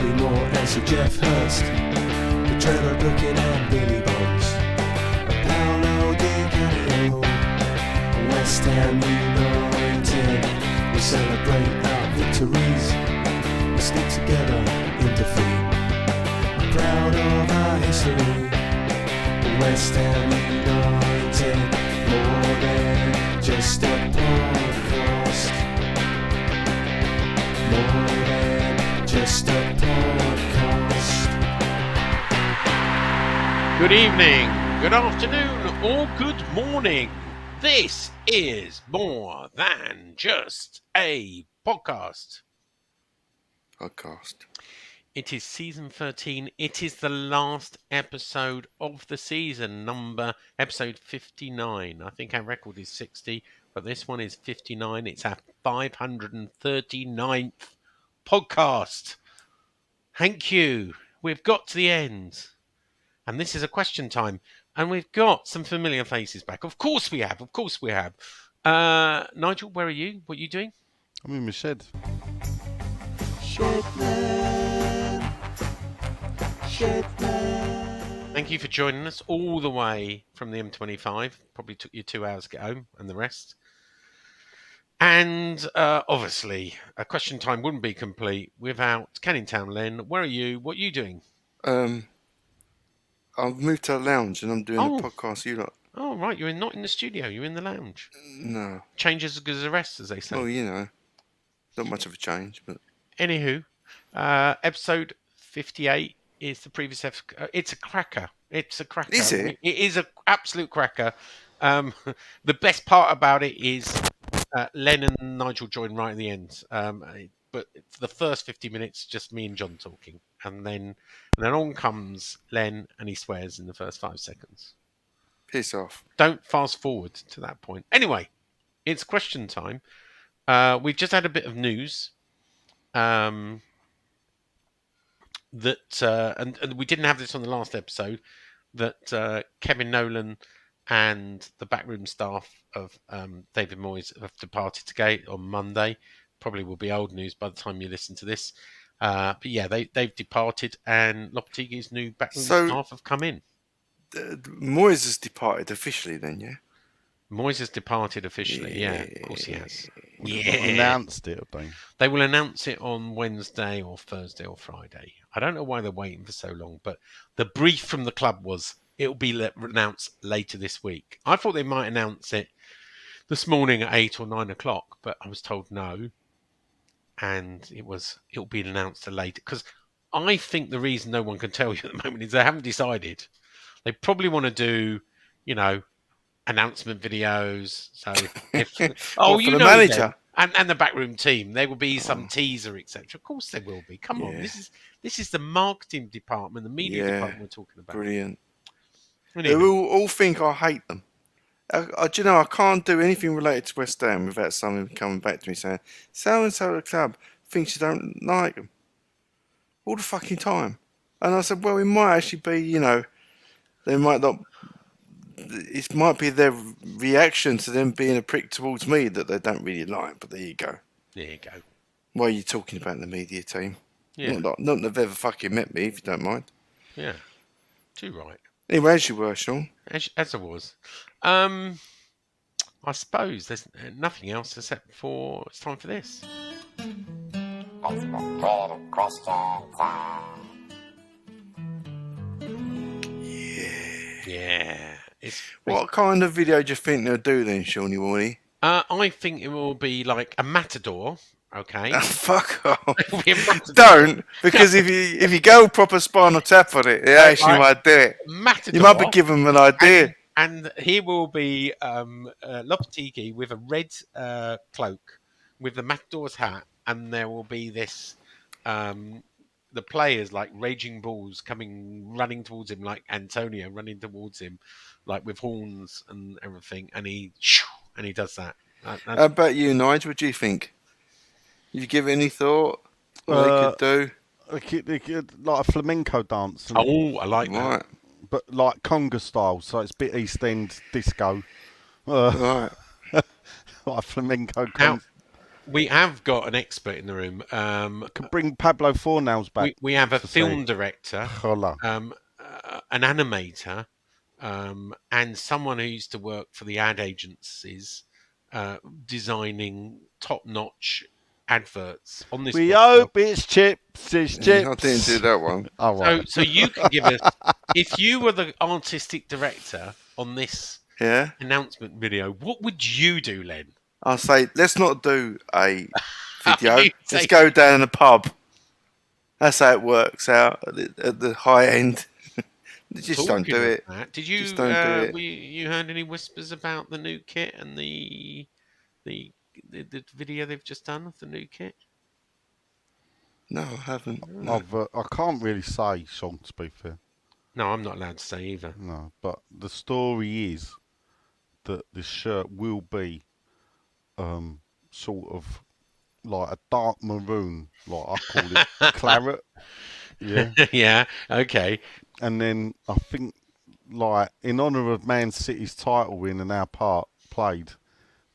Bobby Moore and Sir Jeff Hurst, the trailer looking at Billy Bonds, Paolo Di Canio, West Ham United. We celebrate our victories, we stick together in defeat. We're proud of our history, West Ham United, more than just a podcast, more than just a podcast. Good evening, good afternoon, or good morning. This is More Than Just a Podcast. It is season 13. It is the last episode of the season, episode 59. I think our record is 60, but this one is 59. It's our 539th podcast. Thank you. We've got to the end. And this is a question time. And we've got some familiar faces back. Of course we have. Nigel, where are you? What are you doing? I'm in my shed. Thank you for joining us all the way from the M25. Probably took you 2 hours to get home and the rest. And obviously, a question time wouldn't be complete without Canning Town Len. Where are you? What are you doing? I've moved to a lounge and I'm doing a podcast. You lot? Oh, right. You're not in the studio. You're in the lounge. No. Change as good as the rest, as they say. Well, you know, not much of a change, but anywho, episode 58 is the previous episode. It's a cracker. It's a cracker. Is it? It is an absolute cracker. The best part about it is Len and Nigel join right at the end. But for the first 50 minutes, just me and John talking. And then on comes Len and he swears in the first 5 seconds. Piss off. Don't fast forward to that point. Anyway, it's question time. We've just had a bit of news. And we didn't have this on the last episode, that Kevin Nolan and the backroom staff of David Moyes have departed today on Monday. Probably will be old news by the time you listen to this. But yeah, they've departed, and Lopetegui's new backroom staff have come in. Moyes has departed officially then, yeah? Moyes has departed officially, yeah. Of course he has. Yeah. Announced it, I think. They will announce it on Wednesday or Thursday or Friday. I don't know why they're waiting for so long, but the brief from the club was it'll be announced later this week. I thought they might announce it this morning at 8 or 9 o'clock, but I was told no. And it'll be announced later. Because I think the reason no one can tell you at the moment is they haven't decided. They probably want to do, announcement videos. So, for the manager and the backroom team, there will be some teaser, etc. Of course, there will be. Come on, this is the marketing department, the media department we're talking about. Brilliant. Anyway. They will all think I hate them. Do you know, I can't do anything related to West Ham without someone coming back to me saying, so and so the club thinks you don't like them. All the fucking time. And I said, well, it might actually be, they might not. It might be their reaction to them being a prick towards me that they don't really like, but there you go. There you go. Why are you talking about the media team? Yeah. Not that they've ever fucking met me, if you don't mind. Yeah. Too right. Anyway, as you were, Sean. As I was. I suppose there's nothing else except for it's time for this. Yeah. What kind of video do you think they'll do then, Shawnee Warney? I think it will be like a matador. Okay. Fuck off. Don't, because if you go proper Spinal Tap on it, they actually might do it. Matador. You might be giving them an idea. And here will be Lopetegui with a red cloak with the Matador's hat, and there will be this the players like raging bulls running towards him, like Antonio running towards him, like with horns and everything, and he does that. How about you, Nigel? What do you think? You give it any thought? What they could do? They could, like a flamenco dance. Oh, I like that. Right. But like conga style, so it's a bit East End disco. Right. Like a flamenco. we have got an expert in the room. Could bring Pablo Fornals back. We have a to film say, director, Hola. an animator, and someone who used to work for the ad agencies, designing top-notch adverts on this. We podcast. hope it's chips. It's chips. I didn't do that one. Oh, right. So you can give us, if you were the artistic director on this Yeah. announcement video, what would you do, Len? I'll say, let's not do a video. You Let's say- go down in a pub. That's how it works out at the high end. Just don't Talking do of it. that, did you Just don't do it. you heard any whispers about the new kit and the video they've just done of the new kit? No, I haven't. I can't really say, Sean, to be fair. No, I'm not allowed to say either. No, but the story is that this shirt will be sort of like a dark maroon, like I call it claret. Yeah. Yeah, okay. And then I think, like, in honour of Man City's title win and our part played,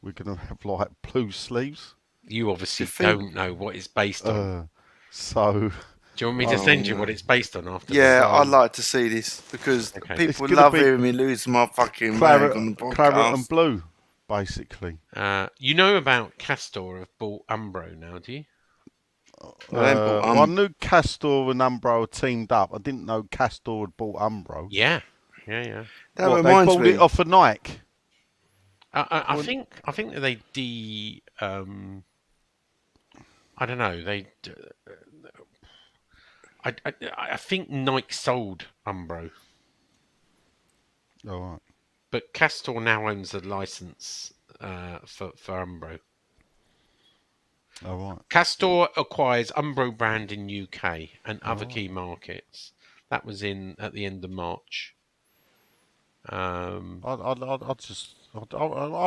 we're going to have, like, blue sleeves. You obviously You think- don't know what it's based on. So, Do you want me to send you what it's based on after? Yeah, this? I'd like to see this because Okay. It's people gonna love be hearing me lose my fucking rag on the claret and podcast. blue, basically. You know about Castor have bought Umbro now, do you? They ain't bought Well, I knew Castor and Umbro had teamed up. I didn't know Castor had bought Umbro. Yeah. That What, they reminds bought me. it off of Nike? I think that they I don't know. I think Nike sold Umbro, Oh, right. but Castor now owns the license for Umbro. Oh, right. Castor acquires Umbro brand in UK and other key markets. That was at the end of March. I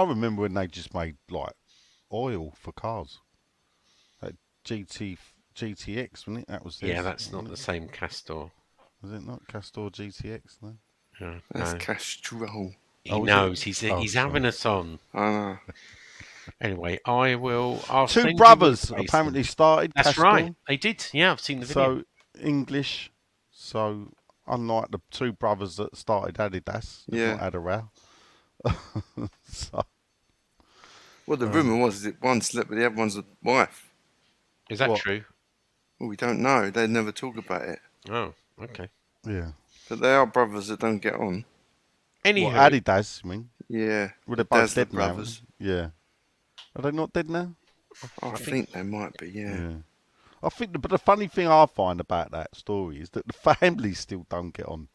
remember when they just made, like, oil for cars. That GTX, wasn't it? That was Yeah, theirs, that's not wasn't the same Castor. Was it not Castor GTX? No. No, That's no. Castrol. He Oh, is it? knows. He's Oh, he's sorry. having us on. I know. Anyway, I'll Two send you brothers what it's apparently based started. on. That's Castor. right. They did. Yeah, I've seen the video. So, English. So, unlike the two brothers that started Adidas, they've Yeah. not had a row. So, Well, the rumour was that one slept with the other one's wife. Is that what? true? Well, we don't know. They never talk about it. Oh, okay. yeah. But they are brothers that don't get on. Anywho, What, Adidas, you mean? Yeah. Well, they're both Dazzler dead brothers. now. Yeah. Are they not dead now? I think they might be, yeah. I think, but the funny thing I find about that story is that the families still don't get on.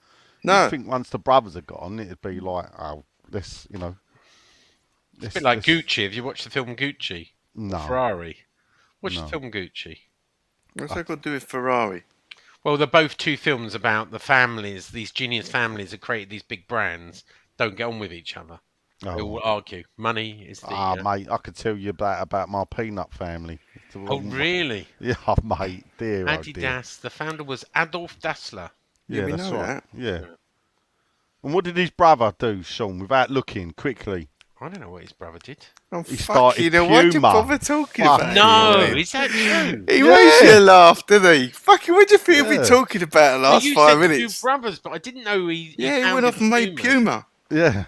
No. I think once the brothers are gone, it'd be like, oh, let's, you know. it's a bit like Gucci. Have you watched the film Gucci? No. Ferrari. Watch No. the film Gucci. What's that got to do with Ferrari? Well, they're both two films about the families. These genius families that created these big brands don't get on with each other. They all argue. Money is the. Mate, I could tell you about my peanut family. Oh, really? Yeah, mate, dear, oh dear. Adidas. The founder was Adolf Dassler. Yeah, we that's know right. that. Yeah. And what did his brother do, Sean, without looking, quickly? I don't know what his brother did. Oh, He fuck started you know, why'd you Puma. bother talking Fuck about No, it? is that true? He made you laugh, didn't he? Fucking, what do you think he'll Yeah. be talking about the last you 5 said minutes? two brothers, but I didn't know he Yeah, he went founded off and made Puma. Yeah.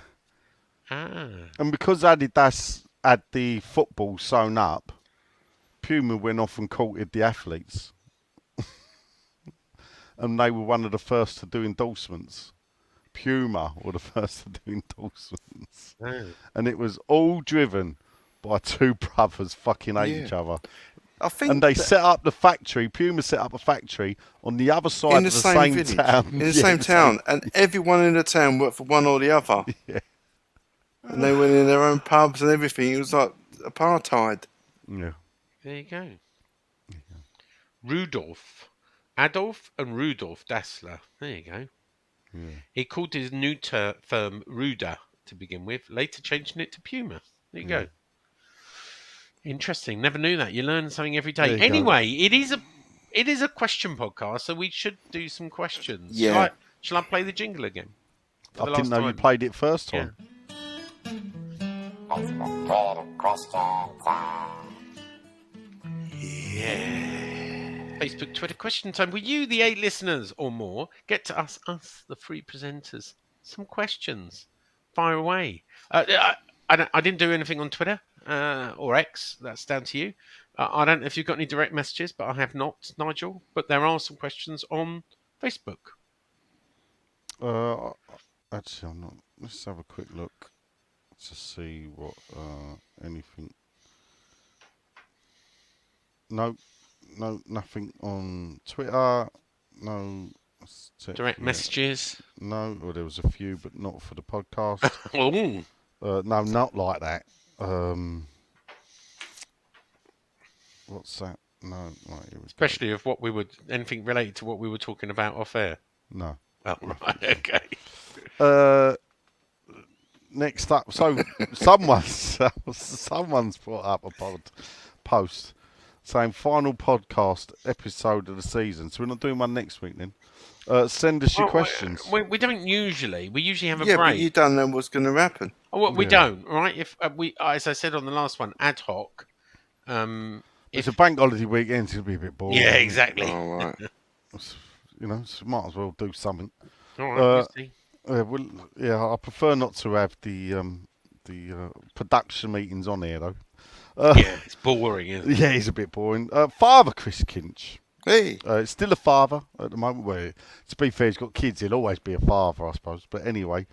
Ah. And because Adidas had the football sewn up, Puma went off and courted the athletes. And they were one of the first to do endorsements. Puma were the first to do endorsements. Oh. And it was all driven by two brothers fucking hate Yeah. each other. I think And they that- set up the factory, Puma set up a factory on the other side in of the the same same village, town. in the Yeah, same town, and everyone in the town worked for one or the other. Yeah. And they went in their own pubs and everything. It was like apartheid. Yeah. There you go. Rudolf. Adolf and Rudolf Dassler. There you go. Yeah. He called his new firm Ruda to begin with, later changing it to Puma. There you go. Interesting. Never knew that. You learn something every day. There you go. Anyway, it is a question podcast, so we should do some questions. Yeah. Shall I play the jingle again? For I the didn't last know you time? played it first Yeah. time. Yeah. Facebook, Twitter, question time. Will you, the 8 listeners or more, get to us, the free presenters, some questions? Fire away. I didn't do anything on Twitter or X. That's down to you. I don't know if you've got any direct messages, but I have not, Nigel. But there are some questions on Facebook. Actually, I'm not. Let's have a quick look to see what anything. No, nothing on Twitter. No. Direct messages. No, well, there was a few, but not for the podcast. Oh. No, not like that. What's that? No, right, here we Especially of what we would, anything related to what we were talking about off air. No. Oh, right, okay. Next up, so someone's put up a post saying final podcast episode of the season. So we're not doing one next week then. Send us your questions. We don't usually. We usually have a Yeah, break. but you don't know what's going to happen. Oh, well, we don't, right? If we, as I said on the last one, ad hoc. It's a bank holiday weekend, so it'll be a bit boring. Yeah, exactly. All right. You know, so might as well do something. All right, we'll see. I prefer not to have the production meetings on here though. Yeah, it's boring, isn't it? Yeah, he's a bit boring. Father Chris Kinch. Hey. It's still a father at the moment. Well, to be fair, he's got kids. He'll always be a father, I suppose. But anyway,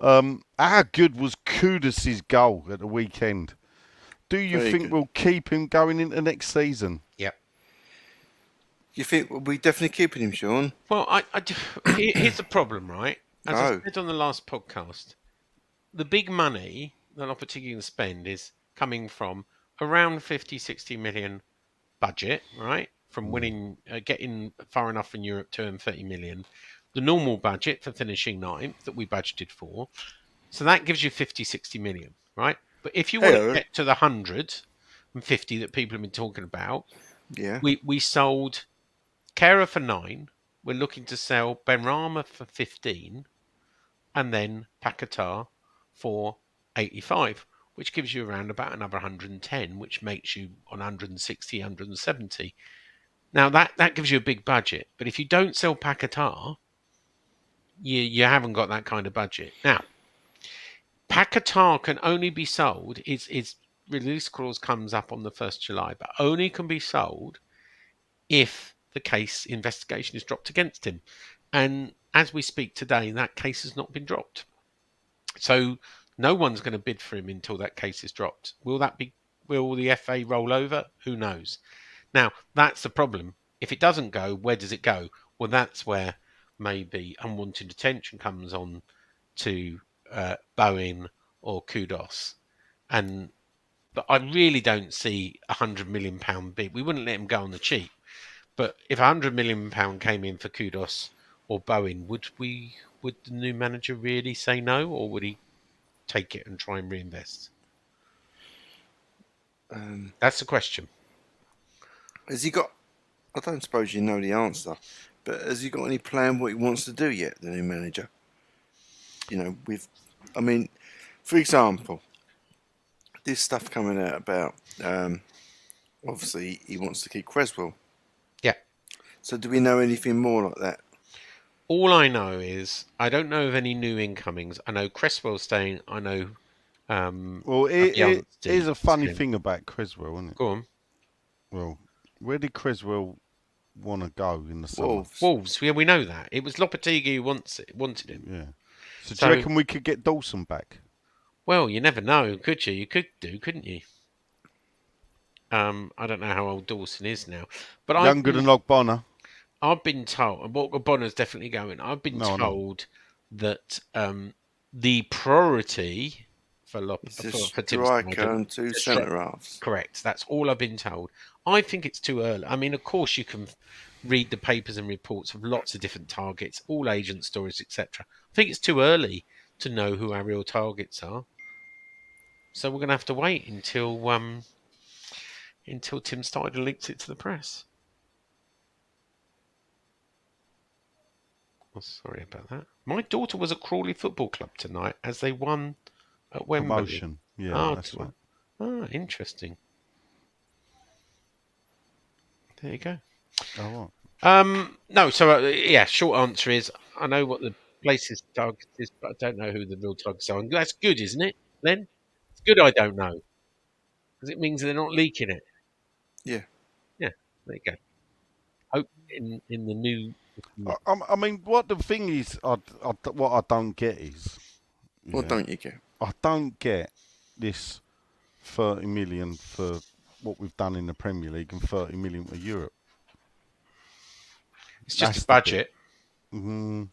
how good was Kudus' goal at the weekend? Do you Very think good. we'll keep him going into next season? Yep. You think we're definitely keeping him, Sean? Well, here's the problem, right? As I No. said on the last podcast, the big money that Lopetegui can spend is coming from around 50, 60 million budget, right? From winning, getting far enough in Europe to earn 30 million. The normal budget for finishing ninth that we budgeted for. So that gives you 50, 60 million, right? But if you want to get to the 150 that people have been talking about, Yeah. we sold Kera for 9. We're looking to sell Benrahma for 15, and then Paquetá for 85, which gives you around about another 110, which makes you on 160, 170. Now that gives you a big budget, but if you don't sell Paquetá, you haven't got that kind of budget. Now, Paquetá can only be sold. Its release clause comes up on the 1st July, but only can be sold if the case investigation is dropped against him. And as we speak today, that case has not been dropped. So no one's going to bid for him until that case is dropped. Will the FA roll over? Who knows? Now, that's the problem. If it doesn't go, where does it go? Well, that's where maybe unwanted attention comes on to Bowen or Kudos. But I really don't see £100 million bid. We wouldn't let him go on the cheap. But if £100 million came in for Kudos or Bowen, would the new manager really say no, or would he take it and try and reinvest? That's the question. Has he got? I don't suppose you know the answer, but has he got any plan what he wants to do yet? The new manager. You know, for example, this stuff coming out about. Obviously, he wants to keep Creswell. Yeah. So, do we know anything more like that? All I know is I don't know of any new incomings. I know Cresswell's staying. I know. Well, here's a funny thing about Creswell, isn't it? Go on. Well, where did Creswell want to go in the summer? Wolves. Yeah, we know that. It was Lopetegui who wanted him. Yeah. So do you reckon we could get Dawson back? Well, you never know, could you? You could do, couldn't you? I don't know how old Dawson is now, but younger than Ogbonna. I've been told, and Ogbonna's definitely going. I've been told that the priority for Tim striker and 2 centre halves. Correct. That's all I've been told. I think it's too early. I mean, of course, you can read the papers and reports of lots of different targets, all agent stories, etc. I think it's too early to know who our real targets are. So we're going to have to wait until Tim Steidler links it to the press. Oh, sorry about that. My daughter was at Crawley Football Club tonight as they won at Wembley. Promotion. Yeah, that's right. Ah, interesting. There you go. Oh, right. No, so short answer is I know what the place's target is, but I don't know who the real targets are. And that's good, isn't it, Len? It's good I don't know because it means they're not leaking it. Yeah. Yeah, there you go. Hope in the new. I mean, what the thing is, what I don't get is, What yeah, don't you get? I don't get this 30 million for what we've done in the Premier League and 30 million for Europe. It's just That's a the bit. budget.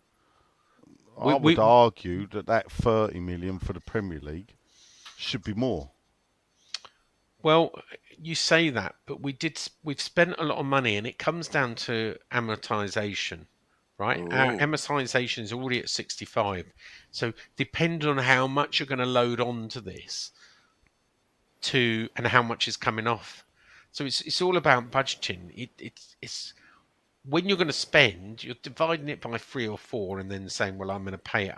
I would argue that 30 million for the Premier League should be more. Well, you say that, but we've spent a lot of money, and it comes down to amortization, right? Our Oh. amortization is already at 65. So depending on how much you're going to load onto this and how much is coming off. So it's all about budgeting. It's when you're going to spend, you're dividing it by 3 or 4 and then saying, well, I'm going to pay it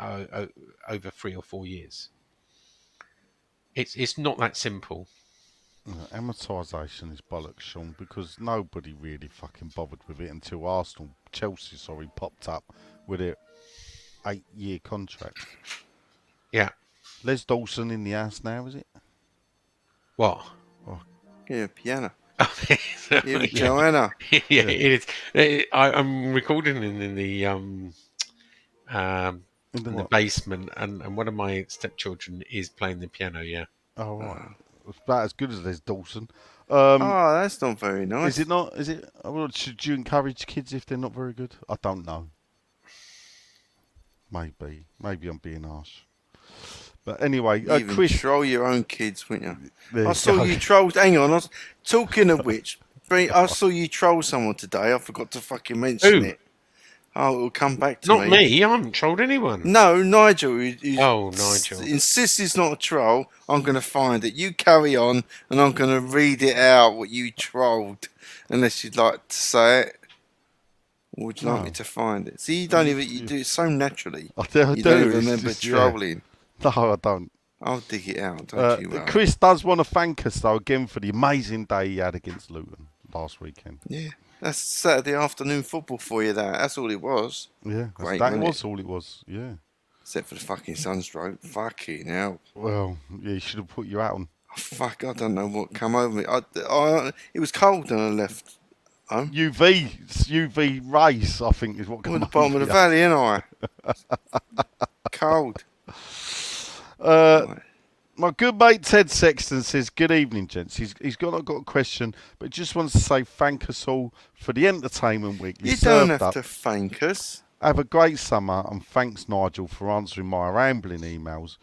over 3 or 4 years. It's not that simple. Amortisation is bollocks, Sean, because nobody really fucking bothered with it until Chelsea, popped up with their 8-year contract. Yeah. Les Dawson in the house now, is it? What? Yeah, piano. Yeah, Here, Joanna. yeah, it is. I'm recording in the basement, and one of my stepchildren is playing the piano. Yeah. Oh, right. It's about as good as Les Dawson. Oh, that's not very nice. Is it not? Is it? Well, should you encourage kids if they're not very good? I don't know. Maybe I'm being harsh. But anyway, You even Chris, troll your own kids, wouldn't you? there I saw go. you troll. Hang on. Talking of which, I saw you troll someone today. I forgot to fucking mention Who? it. Oh, it'll come back to Not me. I haven't trolled anyone. No, Nigel. Nigel. Insists he's not a troll. I'm going to find it. You carry on, and I'm going to read it out what you trolled, unless you'd like to say it. Or would you like me to find it? See, you don't even. You do it so naturally. I do. You don't even It's remember just, trolling. No, I don't. I'll dig it out. Don't you worry. Chris does want to thank us though again for the amazing day he had against Luton last weekend. Yeah, that's Saturday afternoon football for you. That's all it was. Yeah, Great, that wasn't was it? all it was. Yeah. Except for the fucking sunstroke. Fucking hell. Well, yeah, he should have put you out on. Oh, fuck, I don't know what come over me. It was cold when I left home. UV rays, I think, is what I'm came at the bottom of the valley, ain't I? Cold. Right. My good mate Ted Sexton says, good evening, gents. He's not got a question, but just wants to say thank us all for the entertainment week. You don't have to thank us. Have a great summer, and thanks, Nigel, for answering my rambling emails.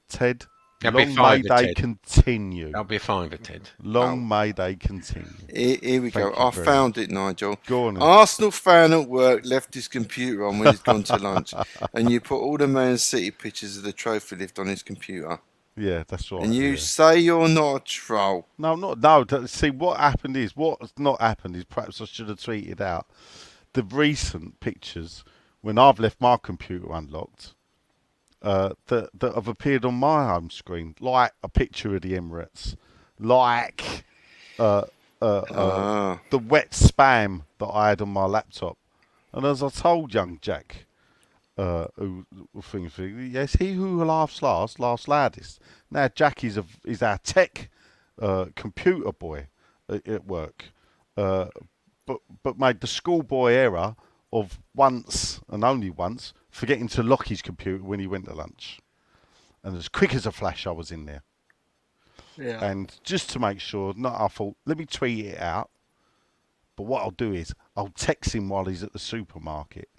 Ted, long may they continue. That'll be a fiver, Ted. Long may they continue. Here we go. I found it, Nigel. Go on. Arsenal fan at work left his computer on when he's gone to lunch, and you put all the Man City pictures of the trophy lift on his computer. Yeah, that's right. And you say you're not a troll. No, no. See, what's not happened is perhaps I should have tweeted out the recent pictures when I've left my computer unlocked that have appeared on my home screen, like a picture of the Emirates, like the wet spam that I had on my laptop. And as I told young Jack, who thinks, yes, he who laughs last laughs loudest. Now Jack is our tech computer boy at work, but made the schoolboy error of once and only once forgetting to lock his computer when he went to lunch. And as quick as a flash, I was in there. Yeah. And just to make sure, I thought, let me tweet it out. But what I'll do is I'll text him while he's at the supermarket,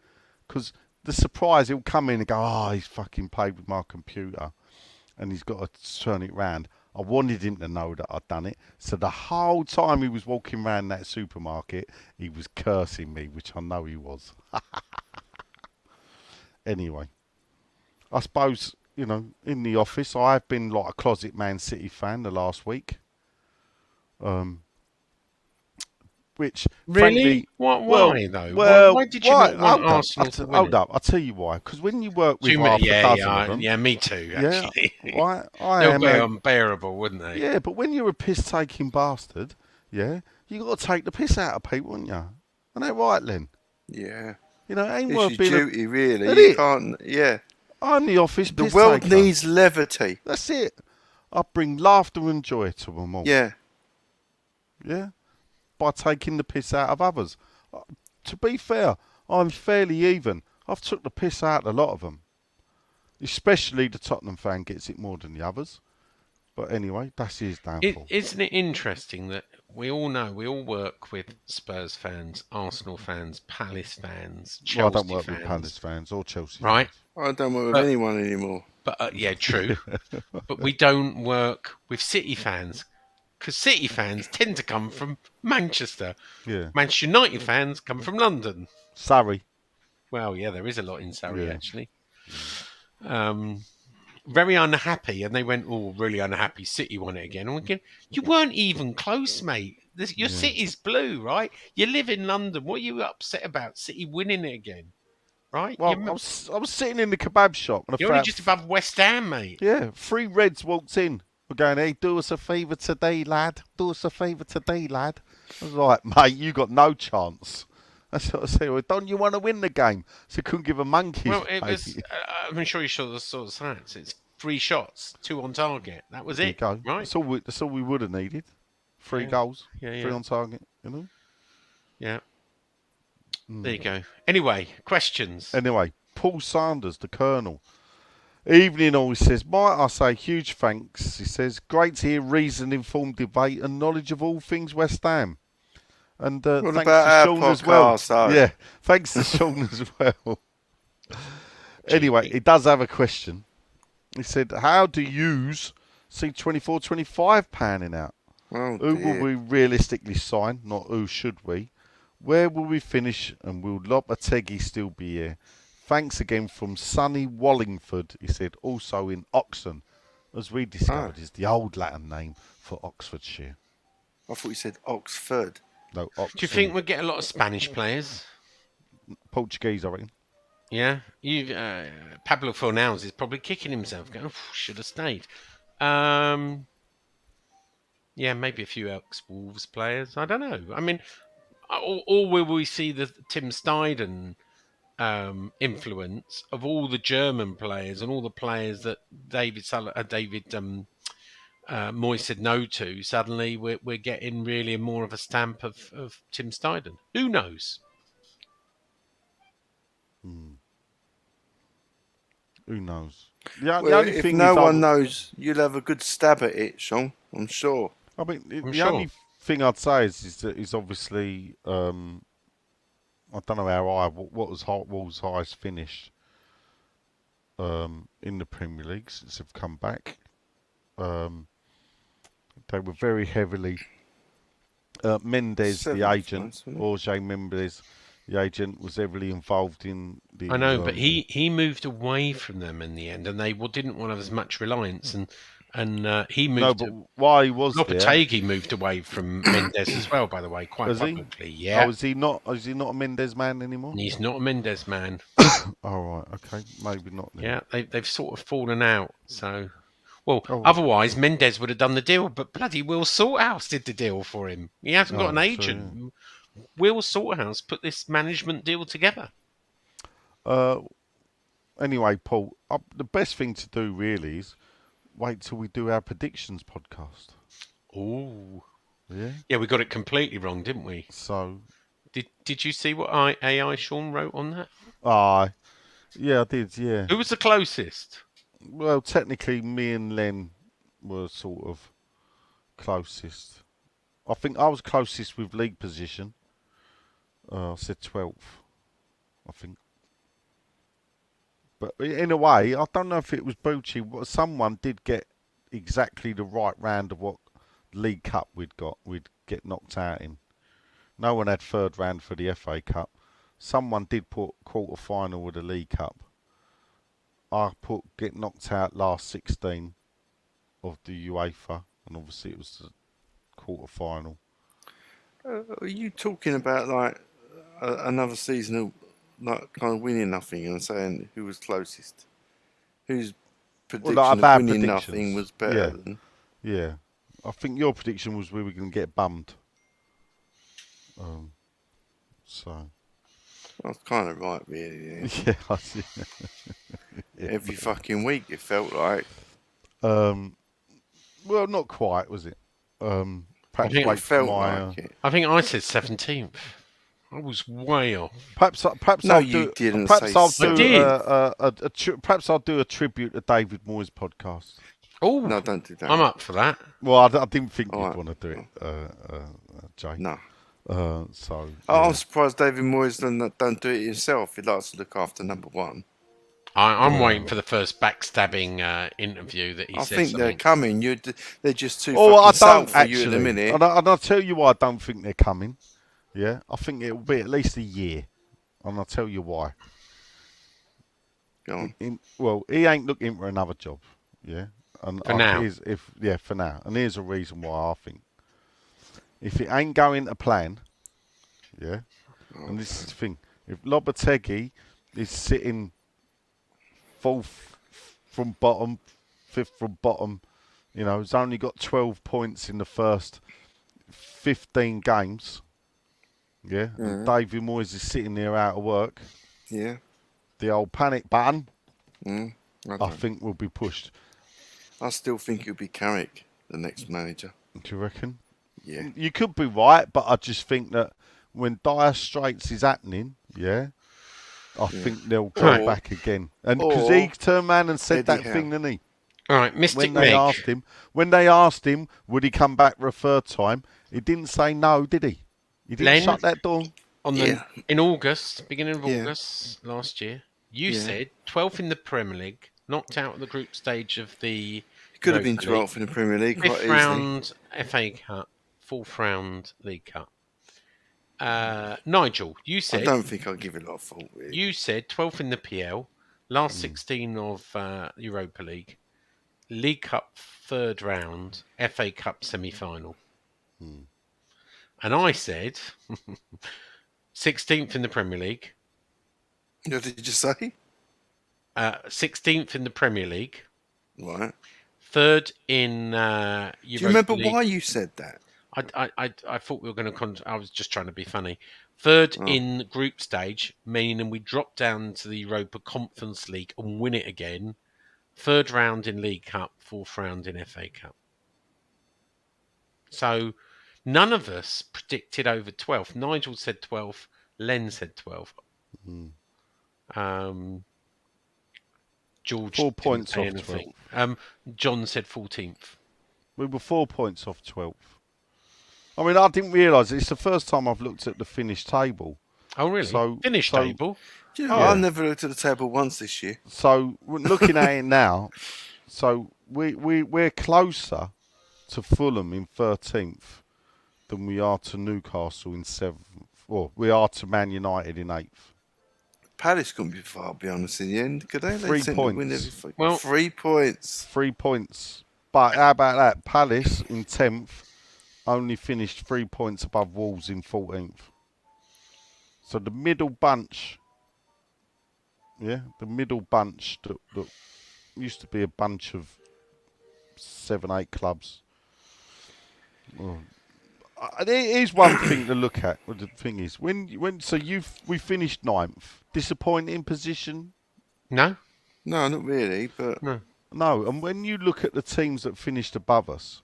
because the surprise, he'll come in and go, oh, he's fucking played with my computer and he's got to turn it round. I wanted him to know that I'd done it. So the whole time he was walking around that supermarket, he was cursing me, which I know he was. Anyway, I suppose, in the office, I've been like a closet Man City fan the last week. Which really? Frankly, why though? Well, why did you not want Arsenal to win? Hold up, I'll tell you why. Because when you work with half a dozen of them, yeah, me too. Actually, I am be unbearable, wouldn't they? Yeah, but when you're a piss-taking bastard, yeah, you got to take the piss out of people, haven't you? Isn't that right, Len? Yeah. You know, it ain't It's worth your being duty, really. Isn't You it? can't. Yeah. I'm the office The piss world taker. needs levity. That's it. I bring laughter and joy to them all. Yeah. Yeah? By taking the piss out of others. To be fair, I'm fairly even. I've took the piss out of a lot of them. Especially the Tottenham fan gets it more than the others. But anyway, that's his downfall. Isn't it interesting that we all know, we all work with Spurs fans, Arsenal fans, Palace fans, Chelsea Well, I don't work fans, with Palace fans or Chelsea right? fans. I don't work with But- anyone anymore. But yeah, true. But we don't work with City fans because City fans tend to come from Manchester. Yeah. Manchester United fans come from London. Surrey. Well, yeah, there is a lot in Surrey Yeah. actually. Very unhappy, and they went, "Oh, really unhappy." City won it again. And we go, you weren't even close, mate. Your City's blue, right? You live in London. What are you upset about? City winning it again, right? Well, I was sitting in the kebab shop. And You're only just above West Ham, mate. Yeah, 3 Reds walked in. We're going, hey, do us a favour today, lad. Do us a favour today, lad. I was like, mate, you got no chance. That's what I said. Well, don't you want to win the game? So couldn't give a monkey. Well, it was. I'm sure you saw the stats. It's 3 shots, 2 on target. That was There you it, go. right? That's all we would have needed. 3 Yeah. goals, Yeah, 3 yeah. on target. You know. Yeah. There you go. Anyway, questions. Anyway, Paul Sanders, the Colonel. Evening all, he says, might I say huge thanks. He says, great to hear reasoned, informed debate and knowledge of all things West Ham. And What thanks about to our Sean as well. podcast, though? Yeah, thanks to Sean as well. Anyway, he does have a question. He said, how do yous see 24-25 panning out? Oh, Who will dear. we realistically sign? Not who should we? Where will we finish? And will Lopetegui still be here? Thanks again from sunny Wallingford, he said, also in Oxon, as we discovered is the old Latin name for Oxfordshire. I thought you said Oxford. No, Oxon. Do you think we'll get a lot of Spanish players? Portuguese, I reckon. Yeah, Pablo Fornals is probably kicking himself, going, "Should have stayed." Yeah, maybe a few ex-Wolves players. I don't know. I mean, or will we see the Tim Steidten influence of all the German players and all the players that David Moyes said no to? Suddenly, we're getting really more of a stamp of Tim Steidten. Who knows? Who knows? The Well, only if thing no is one knows, you'll have a good stab at it, Sean. I'm sure. I mean, I'm the sure. only thing I'd say is obviously, I don't know how high, what was Wolves' highest finish in the Premier League since they've come back. They were very heavily. Mendes, the Seventh, agent, wasn't it? Jorge Mendes, the agent, was heavily involved in the. I know, but he moved away from them in the end, and they didn't want as much reliance, and he moved. No, but why was there? Lopetegui moved away from Mendes as well, by the way, quite Has he? publicly. Yeah, Oh, is he not? Is he not a Mendes man anymore? he's not a Mendes man. Oh, right, okay, maybe not. Then. Yeah, they've sort of fallen out. So, well, Oh. otherwise Mendes would have done the deal, but bloody Will Sorthouse did the deal for him. He hasn't got an Oh, so, agent. Will Sorthouse put this management deal together. Anyway, Paul, the best thing to do really is wait till we do our predictions podcast. Ooh, Yeah. yeah, we got it completely wrong, didn't we? So, Did you see what AI Sean wrote on that? yeah, I did. Yeah. Who was the closest? Well, technically, me and Len were sort of closest. I think I was closest with league position. I said 12th, I think. But in a way, I don't know if it was Bucci, but someone did get exactly the right round of what League Cup we'd get knocked out in. No one had third round for the FA Cup. Someone did put quarter final with the League Cup. I put get knocked out last 16 of the UEFA, and obviously it was the quarter final. Are you talking about like another season of like kind of winning nothing and saying who was closest? Whose prediction like of bad winning predictions. nothing was better Yeah. than? Yeah, I think your prediction was we were going to get bummed. So That's kind of right, really. Yeah. yeah, I see. Every fucking week, it felt like. Well, not quite, was it? Perhaps think it wait for Felt my. like it. I think I said 17th. I was way off. Perhaps No, I'll you do. didn't Perhaps say I'll I do did. perhaps I'll do a tribute to David Moyes podcast. Oh, No, don't do that. I'm up for that. Well, I didn't think All you'd right. want to do it, Jay. No. So Oh, yeah. I'm surprised David Moyes don't do it himself. He likes to look after number one. I'm waiting for the first backstabbing interview that he I said think they're something. coming. They're just too Oh, I fucking subtle don't for you at the actually. minute. And I'll tell you why I don't think they're coming. Yeah, I think it will be at least a year, and I'll tell you why. Go on. Well, he ain't looking for another job. Yeah, and For now. for now, and here's a reason why I think if it ain't going to plan, yeah, and this is the thing, if Lopetegui is sitting fourth from bottom, fifth from bottom, you know, he's only got 12 points in the first 15 games. Yeah, and David Moyes is sitting there out of work. Yeah. The old panic button, I think, will be pushed. still think it'll be Carrick, the next manager. Do you reckon? Yeah. You could be right, but I just think that when dire straits is happening, yeah, I think they'll go back again. And because he turned around and said Eddie that thing, didn't he? All right, Mystic When Meg. they asked him, would he come back for a third time? He didn't say no, did he? He didn't Len? shut that door. In August, beginning of Yeah. August last year, you Yeah. said 12th in the Premier League, knocked out of the group stage of the He could have been Europa League, 12th in the Premier League quite 5th easily. round FA Cup, 4th round League Cup. Nigel, you I said don't think I'll give it a lot of fault, really. you said 12th in the PL, last 16 of Europa League, League Cup 3rd round, FA Cup semi-final. And I said 16th in the Premier League, What did you just say? 16th in the Premier League, Right. 3rd in Europa Do you remember League. why you said that? I thought we were going to. I was just trying to be funny. 3rd in group stage, meaning we drop down to the Europa Conference League and win it again. 3rd round in League Cup, 4th round in FA Cup. So none of us predicted over 12th. Nigel said 12th. Len said 12th. George 4 didn't points say off anything. John said 14th. We were 4 points off 12th. I mean, I didn't realise it's the first time I've looked at the finished table. Oh, really? Finish table. Do you know, Yeah. I never looked at the table once this year. So looking at it now, so we're closer to Fulham in 13th than we are to Newcastle in 7th. Or we are to Man United in 8th. Palace couldn't be far beyond us in the end, could they? 3 seem to win points. every fucking- Well- 3 points. 3 points. But how about that? Palace in 10th only finished 3 points above Wolves in 14th. So the middle bunch, the middle bunch that used to be a bunch of 7, 8 clubs. Well, here's one thing to look at. The thing is, we finished 9th. Disappointing position? No? No, not really, but No. And when you look at the teams that finished above us,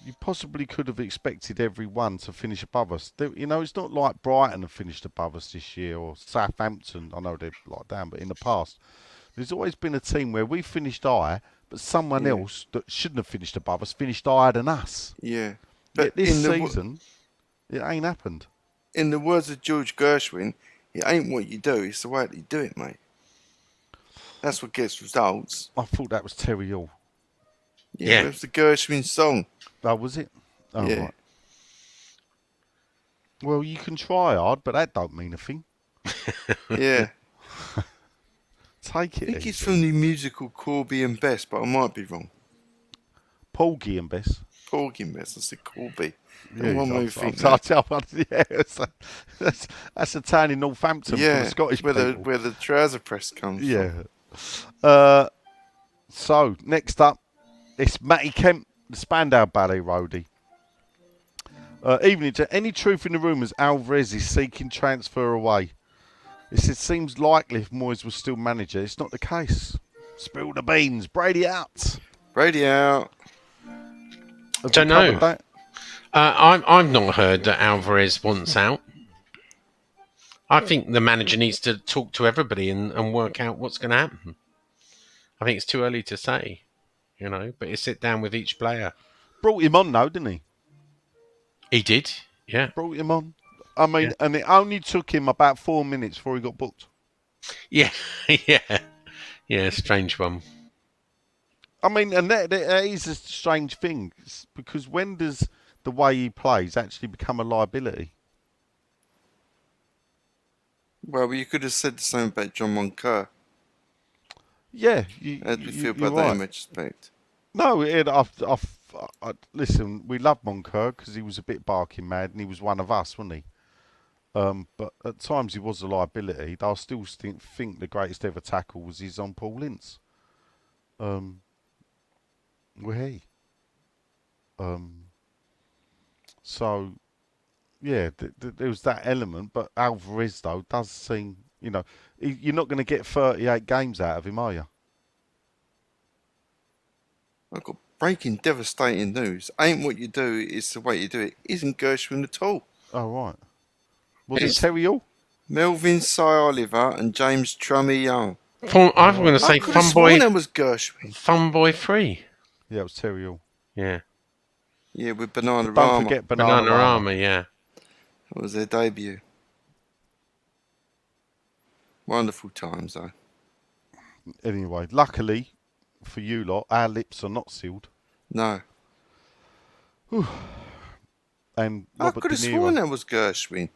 you possibly could have expected everyone to finish above us. It's not like Brighton have finished above us this year or Southampton. I know they're like down, but in the past, there's always been a team where we finished higher, but someone else that shouldn't have finished above us finished higher than us. yeah. But But this season, it ain't happened. in the words of George Gershwin, it ain't what you do, it's the way that you do it, mate. That's what gets results. I thought that was Terry Hall. Yeah. It was the Gershwin song. Oh, was it? Oh, Yeah. right. Well, you can try hard, but that don't mean a thing. Yeah. Take I it think easy. it's from the musical Corby and Bess, but I might be wrong. Porgy and Bess. Corby and Bess, I said Corby. Yeah, What made you think that? That's a town in Northampton for the Scottish where people. where the trouser press comes from. Yeah. So, next up, it's Matty Kemp, the Spandau Ballet roadie. Evening, any truth in the rumours Alvarez is seeking transfer away? It seems likely if Moyes was still manager. It's not the case. Spill the beans. Brady out. Brady out. Have Don't we covered know. that? I've not heard that Alvarez wants out. I think the manager needs to talk to everybody and work out what's going to happen. I think it's too early to say, but you sit down with each player. Brought him on though, didn't he? He did, yeah. Brought him on. I mean, Yeah. and it only took him about 4 minutes before he got booked. Yeah, yeah, strange one. I mean, and that is a strange thing because when does the way he plays actually become a liability? Well, you could have said the same about John Moncur. Yeah, How do you feel you're about that right. in retrospect? No, listen, we love Moncur because he was a bit barking mad and he was one of us, wasn't he? But at times he was a liability. I still think the greatest ever tackle was his on Paul Ince. Where he? So, yeah, there was that element. But Alvarez, though, does seem, you're not going to get 38 games out of him, are you? I've got breaking, devastating news. Ain't what you do, it's the way you do it. Isn't Gershwin at all. Oh, right. Was It's- it Terry Hall? Melvin Cy Oliver and James Trummy Young. I'm going to I say could have sworn Funboy, that was Gershwin. Funboy Free. Yeah, it was Terry Hall. Yeah. Yeah, with Banana Don't Rama. forget Banana Rama. yeah. That was their debut. Wonderful times, though. Anyway, luckily for you lot, our lips are not sealed. No. And I Robert could have De sworn Niro. that was Gershwin.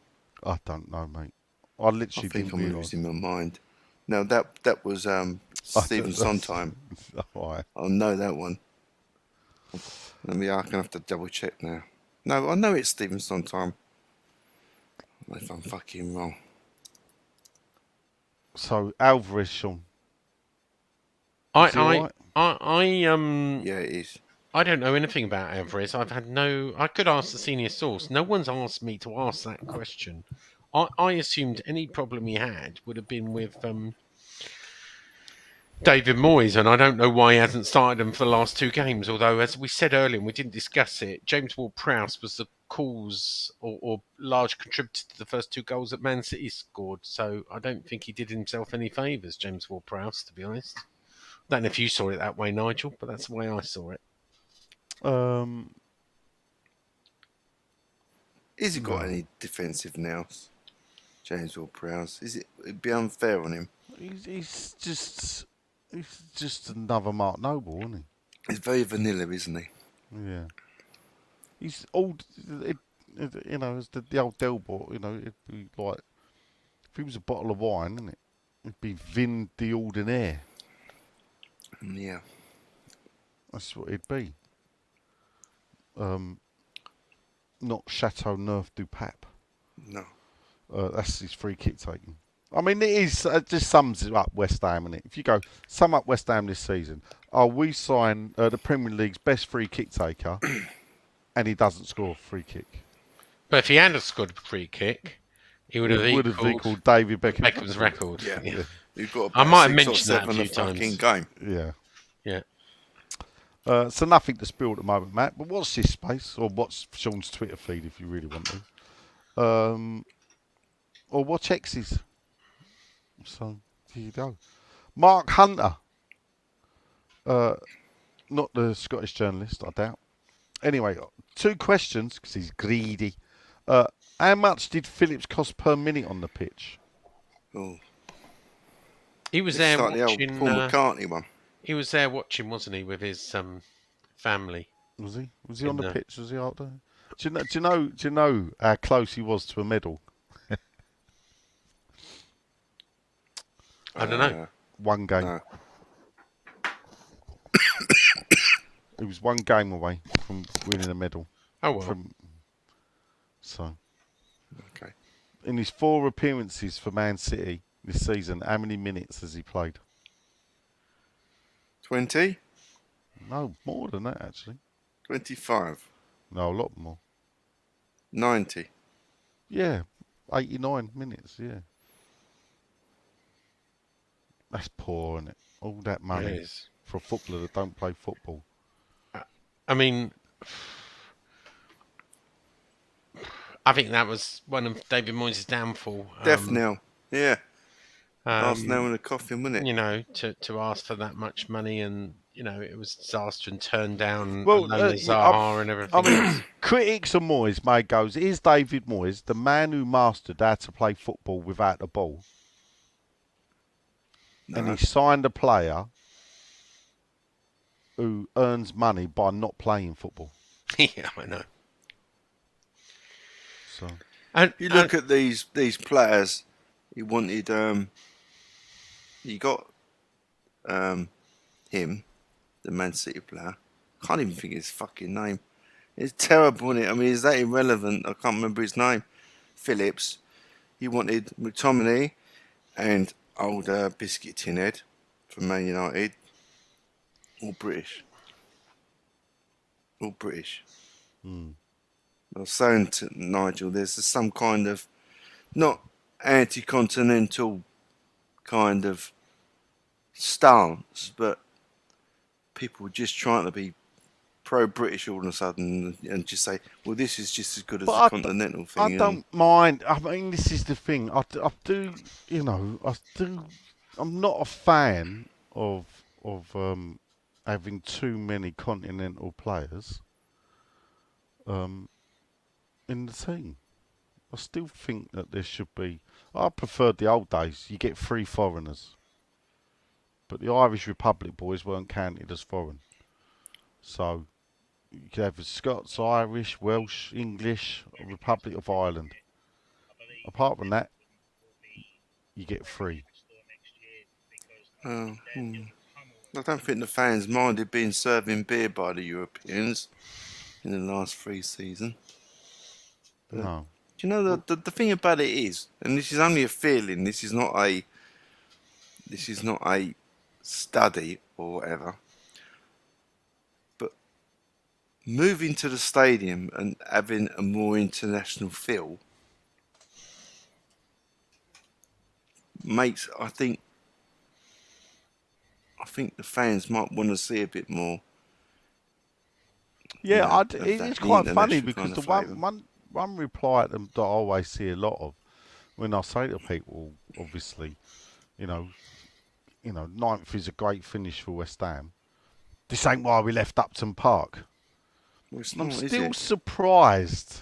I don't know, mate. I I literally think didn't I'm realise. losing my mind. No, that was Stephen Sondheim. Right. I know that one. I'm going to have to double check now. No, I know it's Stephen Sondheim. If I'm fucking wrong. So Alvarez, Sean. I Is he all right? Yeah, it is. I don't know anything about Alvarez. I could ask the senior source. No one's asked me to ask that question. I assumed any problem he had would have been with David Moyes, and I don't know why he hasn't started him for the last two games. Although, as we said earlier, and we didn't discuss it, James Ward-Prowse was the cause or large contributor to the first two goals that Man City scored. So I don't think he did himself any favours, James Ward-Prowse, to be honest. I don't know if you saw it that way, Nigel, but that's the way I saw it. Has he got any defensive nous? James Ward-Prowse. It'd be unfair on him. He's just another Mark Noble, isn't he? He's very vanilla, isn't he? Yeah. He's old, as the old Delbort, it'd be like, if he was a bottle of wine, isn't it? It'd be Vin d'Ordinaire. Yeah. That's what it'd be. Not Chateau Neuf du Pape. No. That's his free kick taking. I mean, it just sums it up West Ham, innit? If you go, sum up West Ham this season, we sign the Premier League's best free kick taker, and he doesn't score a free kick. But if he had scored a free kick, he would have equaled David Beckham's record. Yeah. Yeah. You've got I might have about 6 or mentioned that a 7 few fucking times. game. Yeah. Yeah. So nothing to spill at the moment, Matt. But watch this space, or watch Sean's Twitter feed if you really want to. Or watch X's. So here you go. Mark Hunter. Not the Scottish journalist, I doubt. Anyway, 2 questions, because he's greedy. How much did Phillips cost per minute on the pitch? Oh, He was it's there like the old watching. Paul McCartney one. He was there watching, wasn't he, with his family? Was he? Was he on the No. pitch? Was he out there? Do you know how close he was to a medal? I don't know. One game. No. He was one game away from winning a medal. Oh well. So, Okay. in his 4 appearances for Man City this season, how many minutes has he played? 20? No, more than that actually. 25. No, a lot more. 90. Yeah, 89 minutes, yeah. That's poor, isn't it? All that money It is. for a footballer that don't play football. I mean, I think that was one of David Moyes' downfall. Death knell. Yeah. Last um, nail in the coffin, wasn't it? you know, to ask for that much money, and you know, it was disaster and turned down Well, Lola yeah, Zaha and everything. I mean, critics of Moyes may go, is David Moyes the man who mastered how to play football without the ball? And No. he signed a player who earns money by not playing football. Yeah, I know. So And You look at these players. He wanted he got him, the Man City player. Can't even think of his fucking name. It's terrible, isn't it? I mean, is that irrelevant? I can't remember his name. Phillips. He wanted McTominay and old Biscuit Tinhead from Man United. All British. All British. I was saying to Nigel, there's some kind of not anti-continental kind of stance, but people just trying to be pro-British all of a sudden and just say, well, this is just as good as the continental thing. I don't mind. I mean, this is the thing. I do, you know, I'm not a fan of having too many continental players in the team. I still think that there should be. I preferred the old days. You get 3 foreigners, but the Irish Republic boys weren't counted as foreign. So you could have Scots, Irish, Welsh, English, Republic of Ireland. Apart from that, you get 3. I don't think the fans minded being serving beer by the Europeans in the last 3 seasons. No. Do you know the thing about it is, and this is only a feeling. This is not a study or whatever. But moving to the stadium and having a more international feel makes, I think the fans might want to see a bit more. Yeah, of it's that quite funny international because kind the of flavour. one reply at them that I always see a lot of when I say to people, obviously, you know, 9th is a great finish for West Ham. This ain't why we left Upton Park. Well, it's And I'm not, is still it? surprised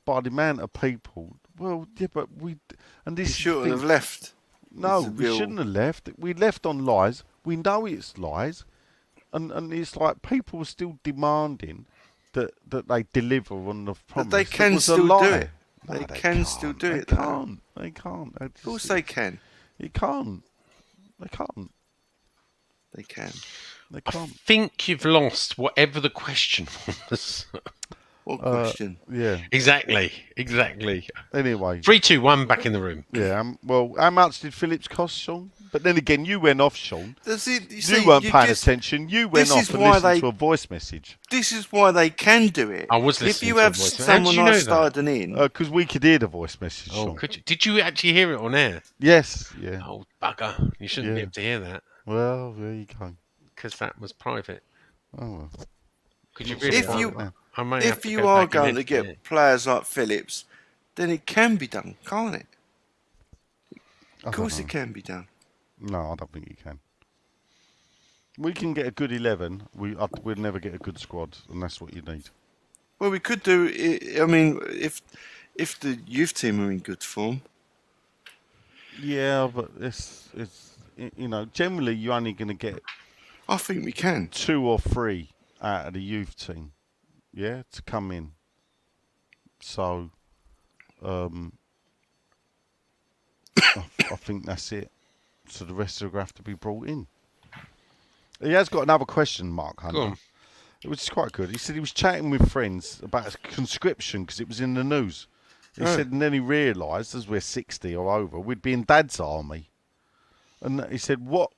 by the amount of people. Well, yeah, but and You this shouldn't thing- have left. No, It's a we real- shouldn't have left. We left on lies. We know it's lies, and it's like people are still demanding that they deliver on the promise. they that can was a still do lie. it. No, They they can can't. still do They it, though. can't. They can't. Of course they can. You can't. They can't. They can. They I can't. think you've lost whatever the question was. What question? Yeah. Exactly. Anyway. 3, 2, 1. Back in the room. Yeah. Well, how much did Phillips cost, Sean? But then again, you went off, Sean. You Weren't paying attention. You went this off is and why listened they- to a voice message. This is why they can do it. I was If listening you to a have voice message. How did someone you like know that? starting in, Because we could hear the voice message, Oh, Sean. could you? Did you actually hear it on air? Yes. Yeah. Oh, bugger! You shouldn't be Yeah. able to hear that Well, there you go. because that was private. Oh, well. Could you Not really? If so you- private now. I may have if to you go are back and going to edit get it. players like Phillips, then it can be done, can't it? I Of course don't it can be done. know. No, I don't think you can. We can get a good 11. We'll never get a good squad, and that's what you need. Well, we could do. I mean, if the youth team are in good form, Yeah, but it's generally you're only going to get I think we can. 2 or 3 out of the youth team, yeah, to come in. So, I think that's it. So the rest will have to be brought in. He has got another question, Mark Hunter. Go on. Which is quite good. He said he was chatting with friends about conscription because it was in the news. He Oh. said, and then he realised, as we're 60 or over, we'd be in Dad's army. And he said, what,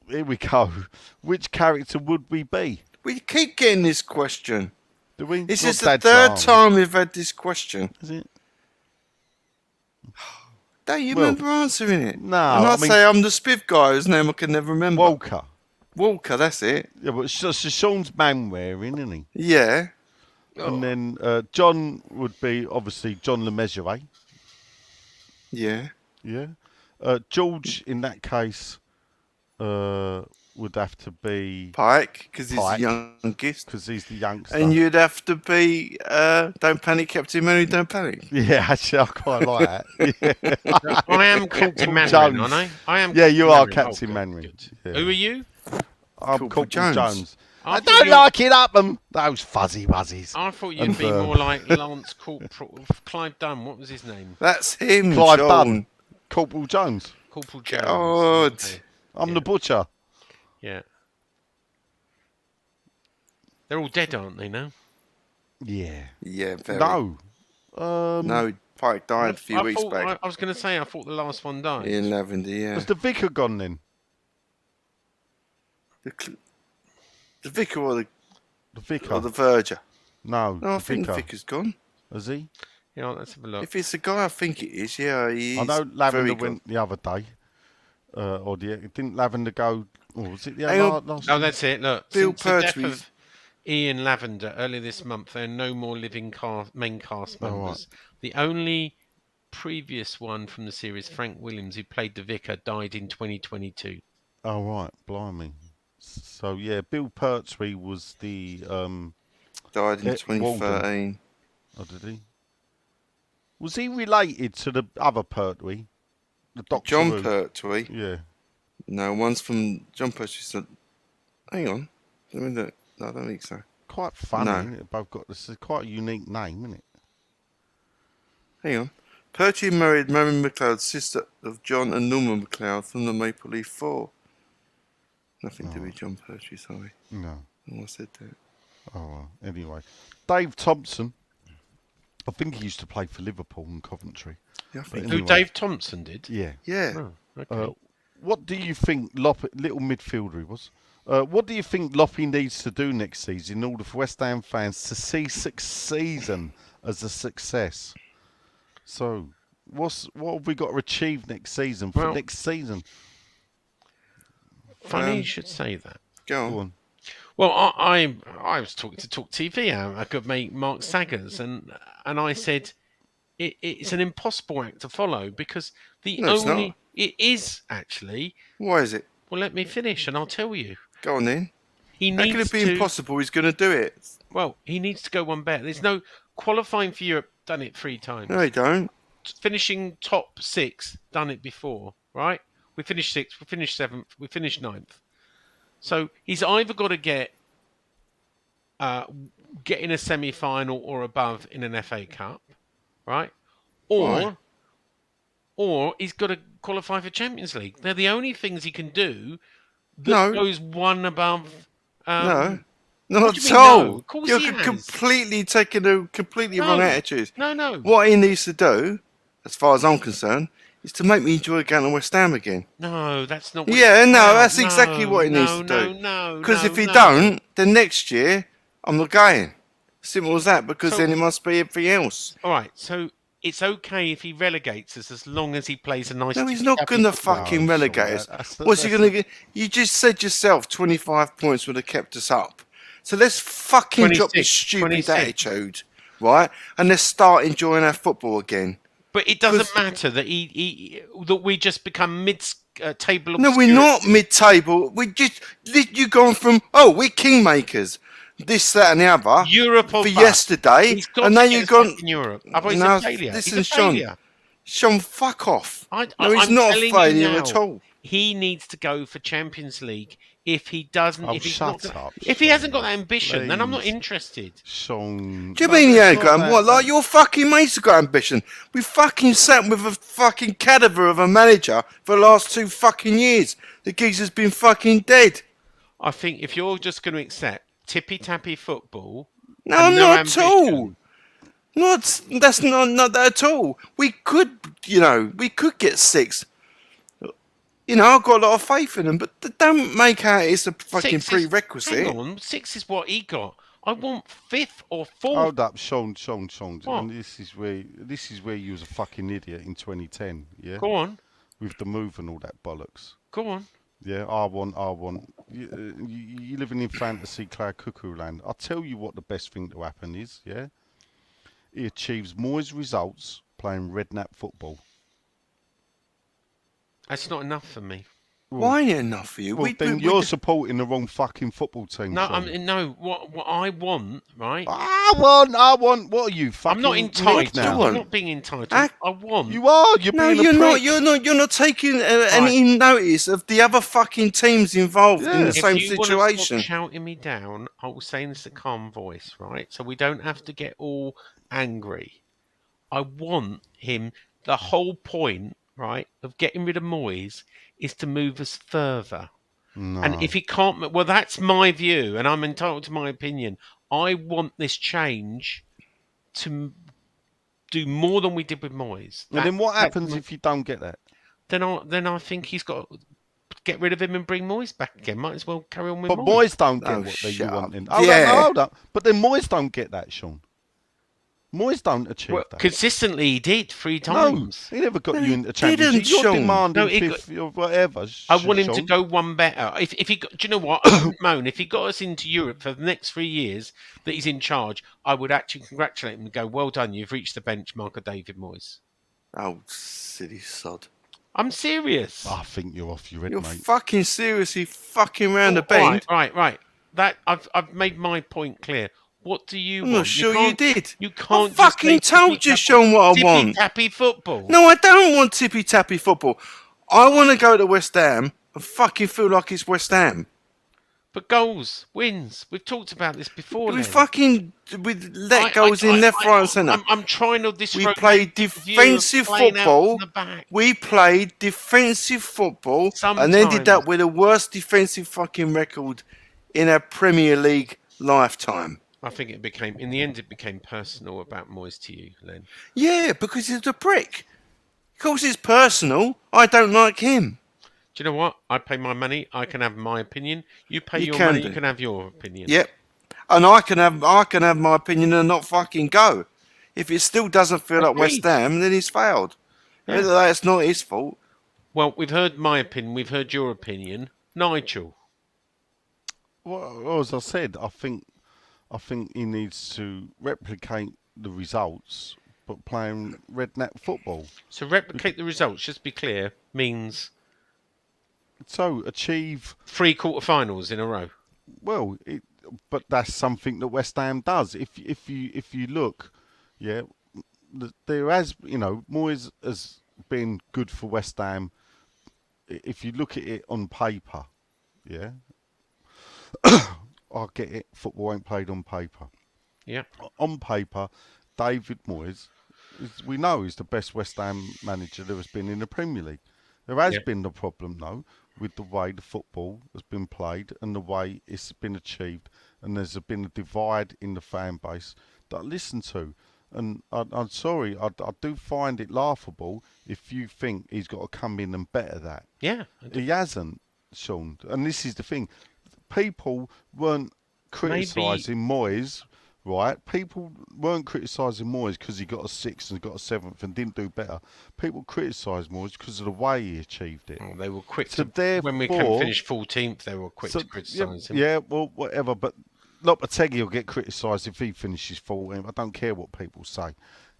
here we go. Which character would we be? We keep getting this question. Do we? This Not is the Dad's third arm, time we've had this question. Is it? Don't you Well, remember answering it? no, And I I'd mean- say I'm the Spiv guy whose name I can never remember. Walker. Walker, that's it. Yeah, but so Sean's man wearing, isn't he? Yeah. And then John would be obviously John Le Mesurier. Yeah. Yeah. George, in that case, would have to be Pike, because he's the Pike. youngest. because he's the youngster. And you'd have to be Don't Panic, Captain Mary, Don't Panic. Yeah, actually, I quite like that. Yeah. I am Captain Mandarin, Jones. aren't I? I am. Yeah, you are Mandarin. Captain good, Mandarin. good. Yeah. Who are you? I'm Corporal Corporal Jones. Jones. I I thought don't you- like it up them. Those fuzzy wuzzies. I thought you'd And, be more like Lance Corporal Clive Dunn. What was his name? That's him, Clive Sean. Dunn. Corporal Jones. Corporal Jones. God. Okay. I'm Yeah. the butcher. Yeah. They're all dead, aren't they now? Yeah. Yeah, very. No. No, Pike died a few weeks back I was going to say, I thought the last one died. in Lavender, yeah. Was the vicar gone then? The vicar or The vicar? the verger? No. No, I the think vicar. the vicar's gone. Is he? Yeah, let's have a look. If it's the guy I think it is, yeah, he is. I know very Lavender good. went the other day. Didn't Lavender go? Or was it the Hang other on. last? Oh, that's it. Look, Bill since the death Pertwee's- of Ian Lavender earlier this month, there are no more living main cast Oh, members. The only previous one from the series, Frank Williams, who played the vicar, died in 2022. Oh right, blimey. So yeah, Bill Pertwee was the Died in Walden. 2013. Oh, did he? Was he related to the other Pertwee? The Doctor John Who? Pertwee. Yeah. No, one's from John Pertwee. Hang on. Let me look. No, I don't think so. Quite funny, No. isn't it? Both got this is quite a unique name, isn't it? Hang on. Pertwee married Marion McLeod, sister of John and Norman McLeod from the Maple Leaf Four. Nothing to do with John Pertwee, sorry. No. Oh, I said that. Oh well. Anyway. Dave Thompson. I think he used to play for Liverpool and Coventry. Yeah, I think. Anyway. Who Dave Thompson did? Yeah. Yeah. Oh, okay. What do you think little midfielder he was? What do you think Loppy needs to do next season in order for West Ham fans to see season as a success? So, what have we got to achieve next season for Well, next season? Funny you should say that. Go on. Go on. Well, I was talking to Talk TV, our good mate Mark Saggers, and I said it's an impossible act to follow because No, it's not. it is actually. Why is it? Well, let me finish, and I'll tell you. Go on then. He How needs can it be to. impossible? He's going to do it. Well, he needs to go one better. There's no qualifying for Europe. Done it 3 times. No, he don't. Finishing top 6. Done it before. Right? We finished 6th. We finished 7th. We finished 9th. So he's either got to get in a semi-final or above in an FA Cup, right? Why? Or he's got to qualify for Champions League. They're the only things he can do that No. goes one above. No. what Not do you at mean all. no? Of course You're he has. completely taking a completely wrong No. attitude. No. What he needs to do, as far as I'm concerned, is to make me enjoy going to West Ham again. No, that's not. What Yeah, it's no, about. that's exactly what he needs to do. No, Because if he no. don't, then next year I'm not going. Simple as that. Because So- then it must be everything else. All right, so it's okay if he relegates us as long as he plays a nice. No, he's not ticky-tacky going to football. fucking No, relegate sure, us. that's- What's he that's- going to get? You just said yourself 25 points would have kept us up. So let's fucking drop this 26, stupid 26. attitude, right? And let's start enjoying our football again. But it doesn't 'Cause- matter that that we just become mid-table. No, we're not mid-table. You've gone from, we're kingmakers, this, that, and the other, Europe or for bust. yesterday, He's got and to now get you've us gone. back in Europe. Otherwise, he's No, a failure. listen, He's a Sean. failure. Sean, fuck off. I'm He's not a telling you failure now, at all. He needs to go for Champions League. If he doesn't, Oh, if he's shut not, up, if he Sean. hasn't got that ambition, then I'm not Please. interested. Sean. Do you No, mean he it's ain't not got that. what? Like your fucking mates have got ambition. We fucking sat with a fucking cadaver of a manager for the last 2 fucking years. The geezer's been fucking dead. I think if you're just going to accept tippy-tappy football, No, and I'm no not ambition, at all. That's not that at all. We could get 6. I've got a lot of faith in them, but don't make out it's a fucking 6 is- prerequisite. Hang on, 6 is what he got. I want 5th or 4th. Hold up, Sean. What? And this is where you was a fucking idiot in 2010. Yeah. Go on. With the move and all that bollocks. Go on. Yeah, I want. You living in fantasy cloud cuckoo land. I'll tell you what the best thing to happen is, yeah? He achieves Moyes results playing redknapp football. That's not enough for me. Why ain't it enough for you? Well, then you're supporting the wrong fucking football team, No, Sean. no. What I want, right? I want. What are you, fucking I'm not entitled. now? I'm not being entitled. I want. You are. You're No, being you're a not. prick. You're not taking any notice of the other fucking teams involved in the If same If you want to situation. stop shouting me down, I will say this in a calm voice, right? So we don't have to get all angry. I want him. The whole point, right, of getting rid of Moyes is to move us further. No. And if he can't, well, that's my view, and I'm entitled to my opinion. I want this change to do more than we did with Moyes. And then what happens if you don't get that? Then I think he's got to get rid of him and bring Moyes back again. Might as well carry on with But Moyes. Moyes don't get Oh, what you shut want. up. Then. Yeah. Hold up. But then Moyes don't get that, Sean. Moyes don't achieve Well, that. consistently, he did 3 No, times. he never got No, you he into Champions League. didn't, You're Sean. demanding No, he fifth or whatever. I want him to Sean. go one better. If he got, do you know what? I wouldn't moan. If he got us into Europe for the next 3 years that he's in charge, I would actually congratulate him and go, "Well done, you've reached the benchmark of David Moyes." Oh, silly sod. I'm serious. I think you're off your head, You're mate. fucking seriously fucking round the bend. Right. That I've made my point clear. What do you I'm want? not sure you did. You can't. I fucking told you, Sean, what I want. Tippy football. No, I don't want tippy-tappy football. I want to go to West Ham and fucking feel like it's West Ham. But goals, wins. We've talked about this before. We Len. fucking let goals in left, right, and centre. I'm trying to this. We played defensive football. We played defensive football and ended Sometimes. up with the worst defensive fucking record in our Premier League lifetime. I think in the end, it became personal about Moyes to you, Len. Yeah, because he's a prick. Of course, it's personal. I don't like him. Do you know what? I pay my money. I can have my opinion. You pay You your can money. do. You can have your opinion. Yep. And I can have my opinion and not fucking go. If it still doesn't feel like West Agreed. Ham, then he's failed. Yeah. That's not his fault. Well, we've heard my opinion. We've heard your opinion. Nigel. Well, as I said, I think he needs to replicate the results, but playing redknapp football. So replicate the results. Just be clear. Means So achieve 3 quarterfinals in a row. well. But that's something that West Ham does. If you look, yeah, there has Moyes has been good for West Ham. If you look at it on paper, yeah. I get it. Football ain't played on paper. Yeah. On paper, David Moyes, we know, is the best West Ham manager there has been in the Premier League. There has been the problem, though, with the way the football has been played and the way it's been achieved, and there's been a divide in the fan base that I listen to. And I'm sorry, I do find it laughable if you think he's got to come in and better that. Yeah. He hasn't, Sean. And this is the thing. People weren't criticising Moyes, right? People weren't criticising Moyes because he got a 6th and got a 7th and didn't do better. People criticised Moyes because of the way he achieved it. Oh, they were quick So to, when we therefore- finished 14th, they were quick to criticise him. Yeah, well, whatever. But Lopetegui will get criticised if he finishes 14th. I don't care what people say.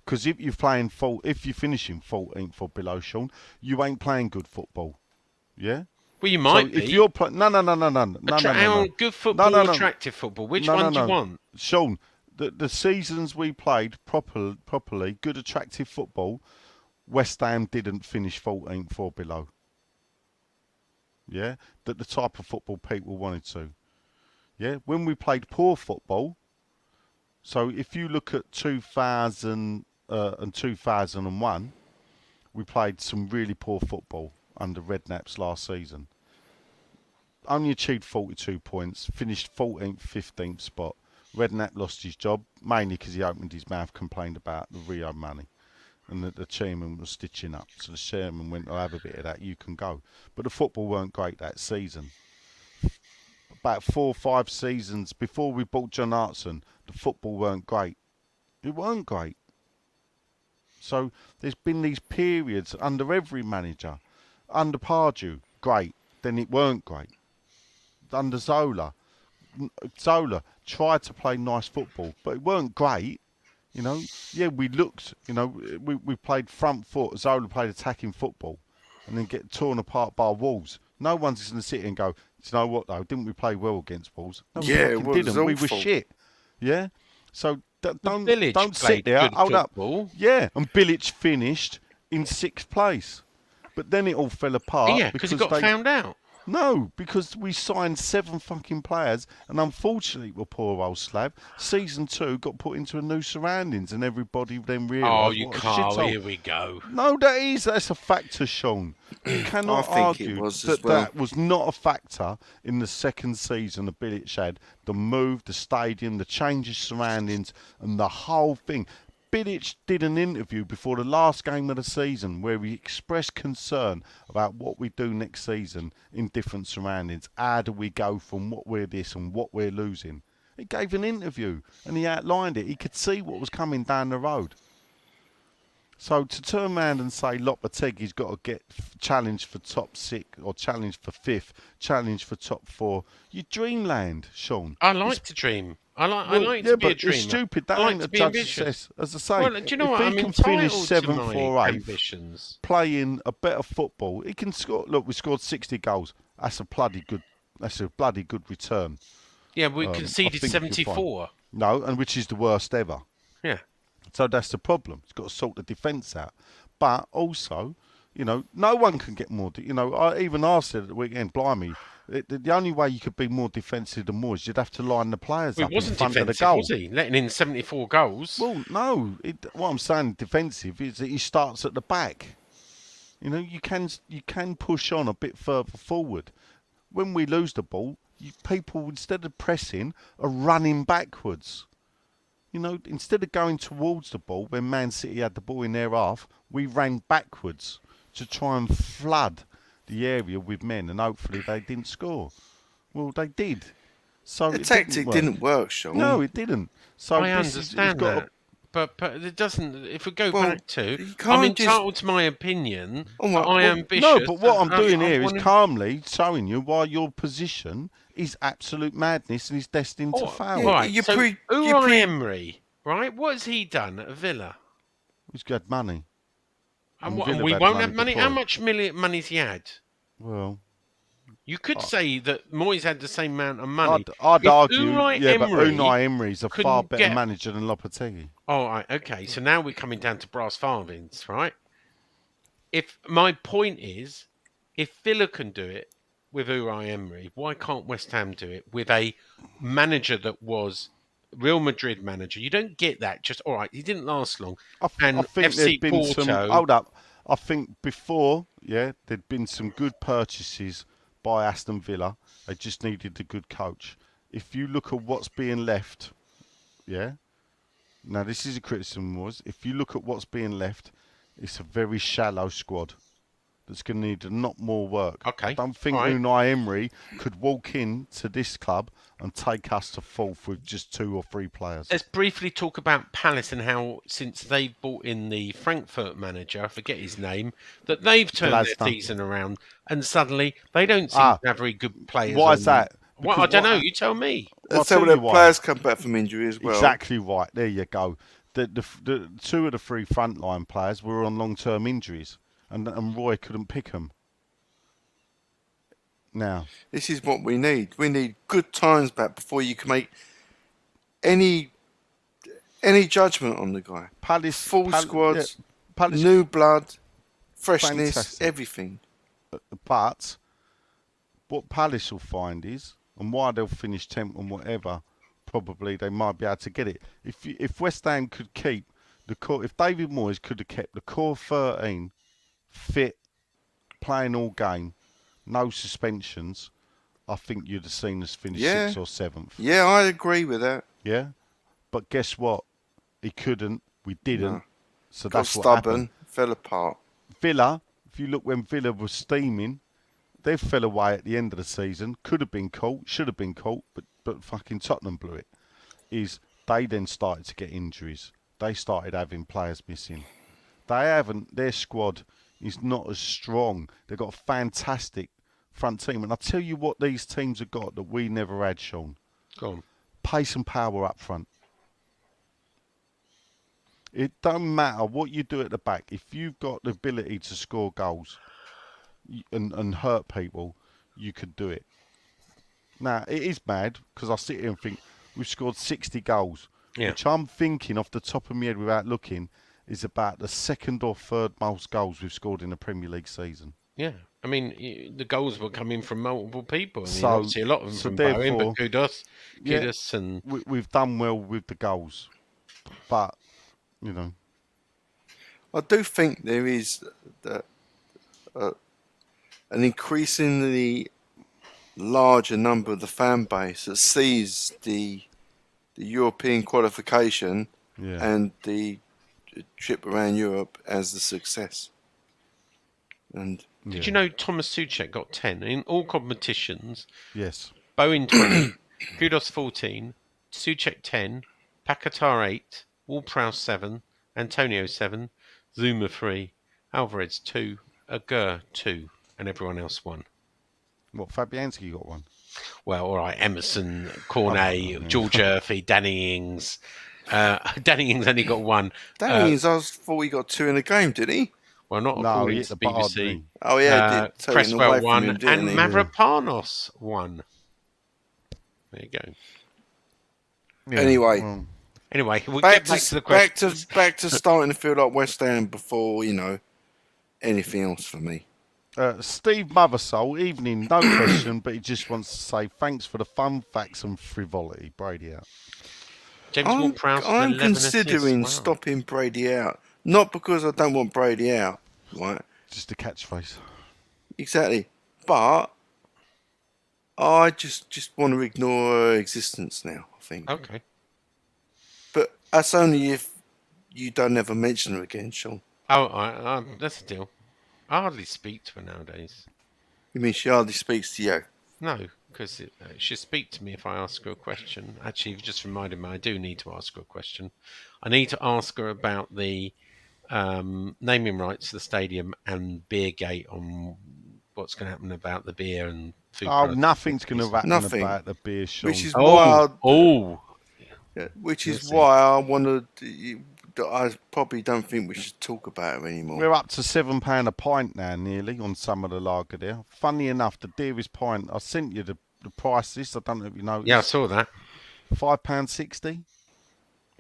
Because if you're finishing 14th or below, Sean, you ain't playing good football. Yeah? Well, you might be. If you're playing... No. Good football, No. attractive football. Which one do you want? Sean, the seasons we played properly, good attractive football, West Ham didn't finish 14th or below. Yeah? The type of football people wanted to. Yeah? When we played poor football, so if you look at 2000 and 2001, we played some really poor football under Redknapp's last season. Only achieved 42 points, finished 14th, 15th spot. Redknapp lost his job, mainly because he opened his mouth, complained about the Rio money. And the chairman was stitching up. So the chairman went, I'll have a bit of that, you can go. But the football weren't great that season. about 4 or 5 seasons before we bought John Hartson, the football weren't great. It weren't great. So there's been these periods under every manager. Under Pardew, great. Then it weren't great. Under Zola tried to play nice football, but it weren't great. You know, yeah, we looked, you know, we played front foot. Zola played attacking football and then get torn apart by Wolves. No one's going to sit here and go, do you know what, though? Didn't we play well against Wolves? No, we Yeah, fucking it was didn't. We were awful. shit. Yeah? So Village don't sit played there. good Hold football. up. Yeah, and Bilic finished in 6th place. But then it all fell apart. Yeah, because he got found out. No, because we signed 7 fucking players, and unfortunately, well, poor old Slav, season 2 got put into a new surroundings, and everybody then realised. Oh, you what a can't. shithole. Here we go. No, that's a factor, Sean. You cannot I think argue it was that as well. that was not a factor in the second season of Bilic had. The move, the stadium, the change of surroundings, and the whole thing. Bilic did an interview before the last game of the season where he expressed concern about what we do next season in different surroundings. How do we go from what we're this and what we're losing? He gave an interview and he outlined it. He could see what was coming down the road. So to turn around and say Lopetegui's got to get challenged for top 6 or challenged for 5th, challenged for top 4, you dreamland, Sean. I like to dream. I like to be a dreamer. It's stupid. That I like ain't to a be judge ambitious. success. As I say, Well, do you know if what? he I'm can finish entitled to 7th my or 8th, ambitions. playing a better football, he can score. Look, we scored 60 goals. That's a bloody good return. Yeah, we I conceded think you'll find. 74. No, and which is the worst ever. Yeah. So that's the problem. He's got to sort the defence out. But also, you know, no one can get more. I said at the weekend, blimey, the only way you could be more defensive than Moyes, you'd have to line the players up in wasn't front of the defensive, goal. was he? Letting in 74 goals. Well, no. What I'm saying defensive is that he starts at the back. You know, you can push on a bit further forward. When we lose the ball, people, instead of pressing, are running backwards. You know, instead of going towards the ball, when Man City had the ball in their half, we ran backwards to try and flood the area with men, and hopefully they didn't score. Well, they did. So The tactic didn't work, Sean. No, it didn't. So I this understand got that. But it doesn't. If we go Well, back to, you I'm can't just- entitled to my opinion. Oh, my- I well, am ambitious. No, but what I'm and doing I here is wanna- calmly showing you why your position is absolute madness and is destined to Oh, fail. yeah. right. You So pre- you Unai pre- Emery, right? What has he done at Villa? He's got money. And, And what, Villa and we had won't money have money. before. How much money's he had? Well, You could say that Moyes had the same amount of money. I'd If argue, Unai yeah, but Emery Unai Emery's a far couldn't better get- manager than Lopetegui. Oh, right, okay. So now we're coming down to brass farthings, right? If my point is, if Villa can do it with Unai Emery, why can't West Ham do it with a manager that was Real Madrid manager? You don't get that. Just all right. He didn't last long. I And think FC there'd been some. Porto- Hold up. I think before, there'd been some good purchases by Aston Villa. They just needed a good coach. If you look at what's being left, now this is a criticism was. If you look at what's being left, it's a very shallow squad that's going to need a lot more work. Okay, I don't think all right. Unai Emery could walk into this club and take us to 4th with just 2 or 3 players. Let's briefly talk about Palace and how, since they've bought in the Frankfurt manager, I forget his name, that they've turned their Glasner. season around and suddenly they don't seem to have very good players. Why is that? Well, Because I don't what- know. You tell me. I'll That's how tell the you why. players come back from injury as well. Exactly right. There you go. The 2 of the 3 frontline players were on long-term injuries, and Roy couldn't pick them. Now, This is what we need. We need good times back before you can make any judgment on the guy. Palace Full squads, Palace, new blood, freshness, Fantastic. everything. but what Palace will find is, and why they'll finish 10th and whatever, probably they might be able to get it. If West Ham could keep the core, if David Moyes could have kept the core 13 fit, playing all game, no suspensions, I think you'd have seen us finish 6th or 7th. Yeah, I agree with that. Yeah, but guess what? He couldn't. We didn't. No. So Got that's what happened. stubborn, fell apart. Villa, if you look when Villa was steaming, they fell away at the end of the season. Could have been caught, should have been caught, but fucking Tottenham blew it. They then started to get injuries. They started having players missing. Their squad is not as strong. They've got a fantastic front team. And I tell you what these teams have got that we never had, Sean. Go on. Pace and power up front. It don't matter what you do at the back. If you've got the ability to score goals and hurt people, you could do it. Now, it is mad because I sit here and think we've scored 60 goals, which I'm thinking off the top of my head without looking is about the second or third most goals we've scored in a Premier League season. Yeah. I mean, the goals were coming from multiple people. I mean, So- obviously a lot of them so from Bowen, but therefore- Kudus and... We've done well with the goals. But, you know, I do think there is an increasingly larger number of the fan base that sees the European qualification yeah. and the trip around Europe as the success. And Did you know Thomas Souček got 10 in all competitions? Yes. Bowen 20, Kudus 14, Souček 10, Paquetá 8, Ward-Prowse 7, Antonio 7, Zuma 3, Alvarez 2, Aguirre 2, and everyone else 1. What, Fabianski got one? Well, all right, Emerson, Cornet, George Urphy, Danny Ings. Danny Ings only got 1. Danny Ings, I thought he got 2 in a game, did he? Well, not No, according he to hit the the bar, BBC. didn't he? Oh yeah, did Cresswell away 1 from him, didn't and he? Mavropanos 1. There you go. Yeah, Anyway. well, Anyway, we'll get back to the question. back to starting to feel like West Ham before anything else for me. Steve Mothersoul, evening, no question, but he just wants to say thanks for the fun, facts and frivolity. Brady out. James Ward-Prowse with I'm 11 assists. considering Wow. stopping Brady out. Not because I don't want Brady out, right? Just a catchphrase. Exactly. But I just want to ignore her existence now, I think. Okay. But that's only if you don't ever mention her again, Sean. Oh, that's a deal. I hardly speak to her nowadays. You mean she hardly speaks to you? No, because she'll speak to me if I ask her a question. Actually, you've just reminded me, I do need to ask her a question. I need to ask her about the naming rights to the stadium and Beergate on what's going to happen about the beer and food. Oh, products. nothing's going to happen Nothing. about the beer, Sean. Which is why We'll see. why I wanted. I probably don't think we should talk about her anymore. We're up to £7 a pint now, nearly, on some of the lager there. Funny enough, the dearest pint, I sent you the price list, I don't know if you noticed. Yeah, I saw that. £5.60,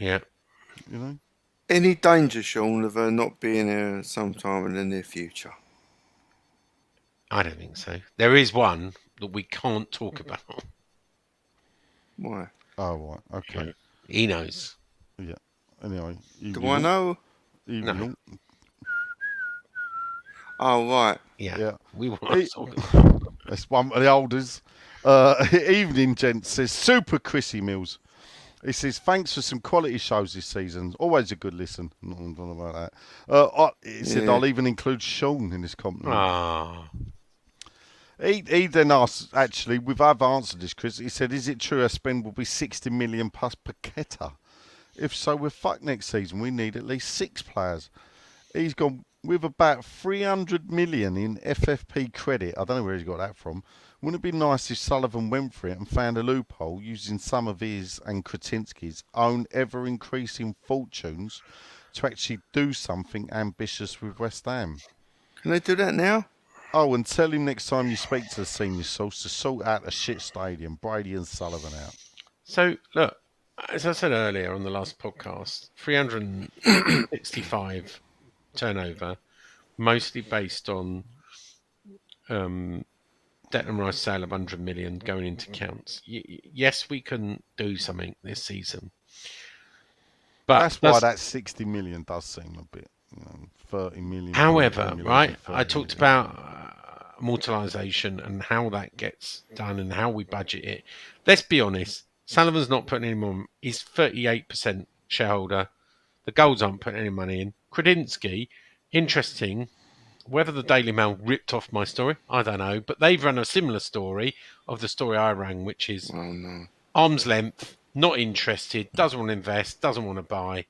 Yeah. you know. Any danger, Sean, of her not being here sometime in the near future? I don't think so. There is one that we can't talk about. Why? Oh, right, okay. He knows. Yeah, anyway. Do I know? No. Oh, right. Yeah. We want He- to talk about it. That's one of the olders. Evening, gents, says Super Chrissy Mills. He says, thanks for some quality shows this season. Always a good listen. Not about that. He said, Yeah. I'll even include Sean in this compliment. Ah. He then asked, actually, I've answered this, Chris. He said, is it true our spend will be 60 million plus Paquetá? If so, we're fucked next season. We need at least 6 players. He's gone with about 300 million in FFP credit. I don't know where he's got that from. Wouldn't it be nice if Sullivan went for it and found a loophole using some of his and Kretinsky's own ever-increasing fortunes to actually do something ambitious with West Ham? Can they do that now? Oh, and tell him next time you speak to the senior source to sort out a shit stadium. Brady and Sullivan out. So, look, as I said earlier on the last podcast, 365 turnover, mostly based on Declan Rice sale of 100 million going into counts. Yes, we can do something this season. But That's why that 60 million does seem a bit, 30 million. However, 30 million, right, 30 I talked million. about amortization and how that gets done and how we budget it. Let's be honest, Sullivan's not putting any more. He's 38% shareholder. The Golds aren't putting any money in. Kredinsky, interesting, Whether the Daily Mail ripped off my story, I don't know. But they've run a similar story of the story I ran, which is Oh no. arm's length, not interested, doesn't want to invest, doesn't want to buy.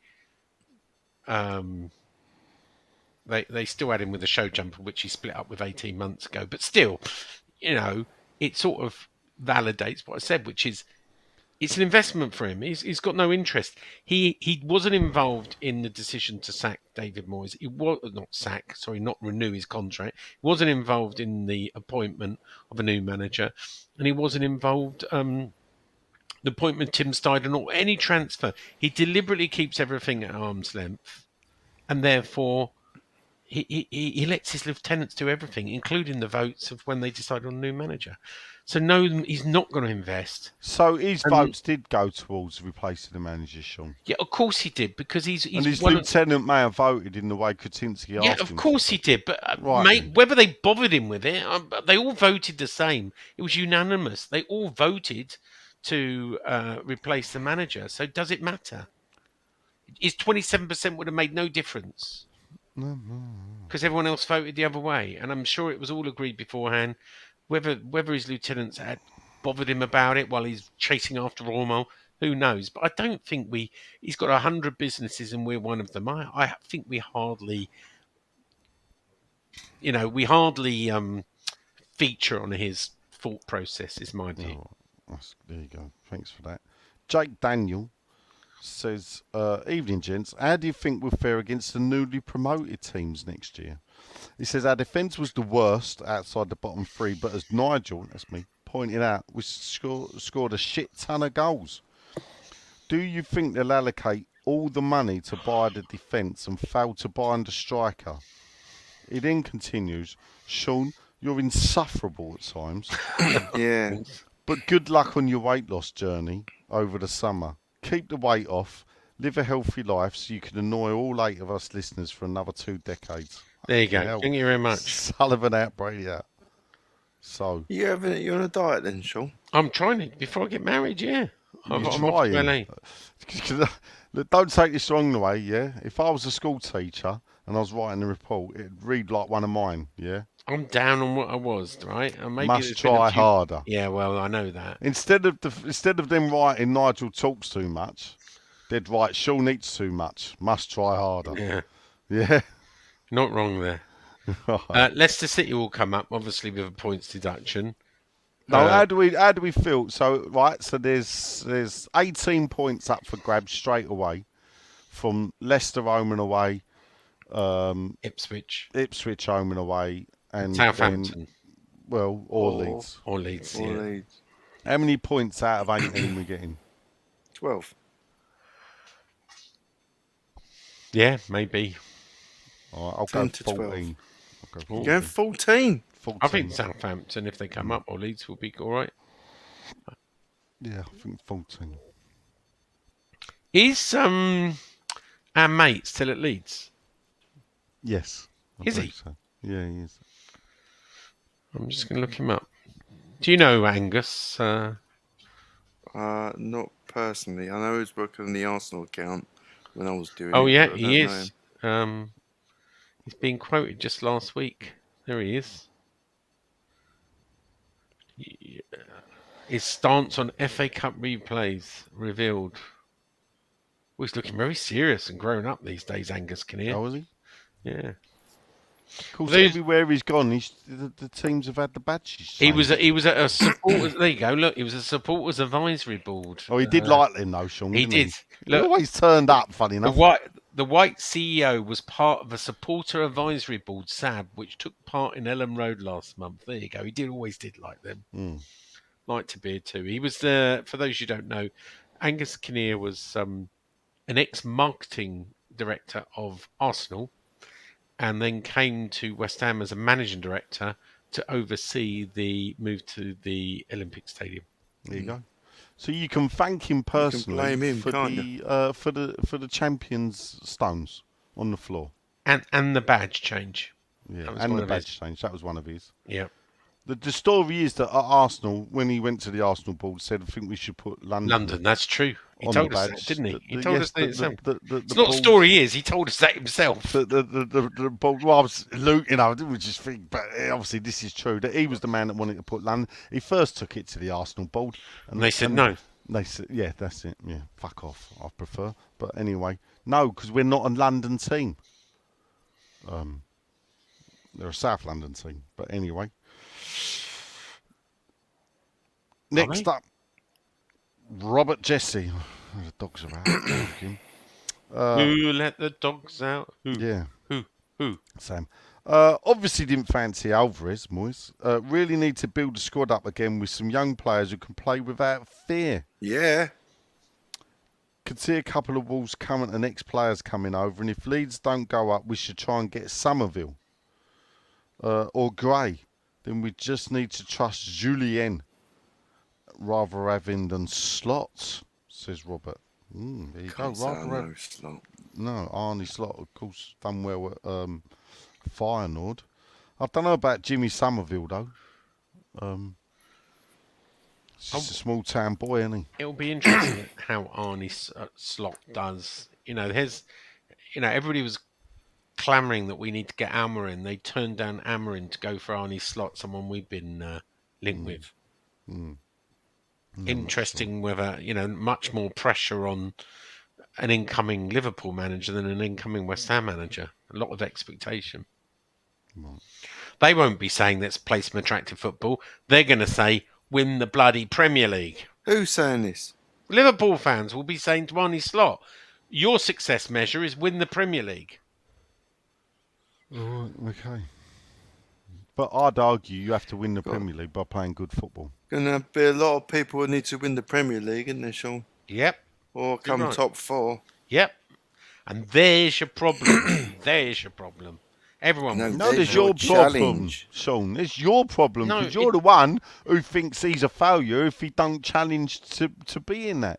They still had him with a show jumper, which he split up with 18 months ago. But still, it sort of validates what I said, which is it's an investment for him. He's got no interest. He wasn't involved in the decision to sack David Moyes. He was not renew his contract. He wasn't involved in the appointment of a new manager, and he wasn't involved the appointment of Tim Steidten or any transfer. He deliberately keeps everything at arm's length, and therefore he lets his lieutenants do everything, including the votes of when they decide on a new manager. So no, he's not going to invest. So his votes did go towards replacing the manager, Sean. Yeah, of course he did, because he's and his lieutenant mayor voted in the way Kaczynski asked him. Yeah, of course he did. But Right, mate, whether they bothered him with it, they all voted the same. It was unanimous. They all voted to replace the manager. So does it matter? His 27% would have made no difference. No. Because everyone else voted the other way, and I'm sure it was all agreed beforehand. Whether his lieutenants had bothered him about it while he's chasing after Ormo, who knows? But I don't think he's got 100 businesses and we're one of them. I think we hardly feature on his thought process, is my view. There you go. Thanks for that. Jake Daniel says, evening, gents. How do you think we'll fare against the newly promoted teams next year? He says, our defence was the worst outside the bottom three, but as Nigel, that's me, pointed out, we scored a shit ton of goals. Do you think they'll allocate all the money to buy the defence and fail to buy the striker? He then continues, Sean, you're insufferable at times. Yeah. But good luck on your weight loss journey over the summer. Keep the weight off, live a healthy life so you can annoy all 8 of us listeners for another 2 decades. There you go. Hell. Thank you very much. Sullivan out, Brady out. So You're on a diet then, Sean? I'm trying it before I get married, yeah. I'm off to trying. LA. Don't take this wrong the way, yeah? If I was a school teacher and I was writing a report, it'd read like one of mine, yeah? I'm down on what I was, right? And maybe Must try harder. Yeah, well, I know that. Instead of them writing Nigel talks too much, they'd write Sean eats too much. Must try harder. Yeah. Yeah. Not wrong there. Leicester City will come up, obviously, with a points deduction. No, how do we feel? So there's 18 points up for grabs straight away from Leicester home and away, Ipswich home and away, and Southampton. Or Leeds. Or Leeds. Or Yeah. Leeds. How many points out of 18 we getting? 12. Yeah, maybe. All right, I'll 10 go to 12. 14. I'll go 14. You're going 14. 14. I think Southampton, if they come up, or Leeds will be all right. Yeah, I think 14. Is our mate still at Leeds? Yes. I Is believe he? So. Yeah, he is. I'm just going to look him up. Do you know Angus? Not personally. I know he was working on the Arsenal account when I was doing Oh, it. yeah, but I he don't is. know. He's been quoted just last week. There he is. Yeah. His stance on FA Cup replays revealed. Well, he's looking very serious and grown up these days, Angus Kinnear. Oh, is he? Yeah. Of course, There's- everywhere he's gone, the teams have had the badges. He was at a supporters. There you go. Look, he was a supporters advisory board. Oh, he did like them though, Sean. He didn't did. He Look, always turned up. Funny the enough. white CEO was part of a supporter advisory board, SAB, which took part in Ellen Road last month. There you go. He always did like them. Liked a beer too. He was for those you don't know, Angus Kinnear was an ex-marketing director of Arsenal, and then came to West Ham as a managing director to oversee the move to the Olympic Stadium. There you go. So you can thank him personally blame him, for can't the champions stones on the floor. And the badge change. Yeah, That was and one the of badge his. change. That was one of his. Yeah. The story is that at Arsenal, when he went to the Arsenal board, said, I think we should put London. That's true. He On told the us that, badge. didn't he? The- He the- told yes, us that the- himself. the It's not a board- story he is. He told us that himself. The board, well, I was, I didn't just think, but obviously this is true, that he was the man that wanted to put London. He first took it to the Arsenal board. And they said no. They said, yeah, that's it. Yeah, fuck off. I prefer. But anyway, no, because we're not a London team. They're a South London team. But anyway. Next up, Robert Jesse. Oh, the dogs are out. Who let the dogs out? Who? Yeah. Who? Sam. Obviously didn't fancy Alvarez, Moyes. Really need to build the squad up again with some young players who can play without fear. Yeah. Could see a couple of Wolves current and ex-players coming over, and if Leeds don't go up, we should try and get Somerville or Gray. Then we just need to trust Julien rather having than Slots, says Robert. There you go. No slot. No, Arnie Slot, of course, done well at Feyenoord. I don't know about Jimmy Somerville, though. He's just a small town boy, isn't he? It'll be interesting how Arnie Slot does. Everybody was clamouring that we need to get Amarin. They turned down Amarin to go for Arnie Slot, someone we've been linked with. Interesting whether, much more pressure on an incoming Liverpool manager than an incoming West Ham manager. A lot of expectation. Right. They won't be saying let's play some attractive football. They're going to say win the bloody Premier League. Who's saying this? Liverpool fans will be saying to Arnie Slot, your success measure is win the Premier League. Right, okay. But I'd argue you have to win the Premier League by playing good football. Gonna be a lot of people who need to win the Premier League, isn't there, Sean? Yep. Or come right. top 4. Yep. And there's your problem. There's your problem. Everyone. No, There's your problem, challenge. Sean. It's your problem No, because you're the one who thinks he's a failure if he don't challenge to be in that.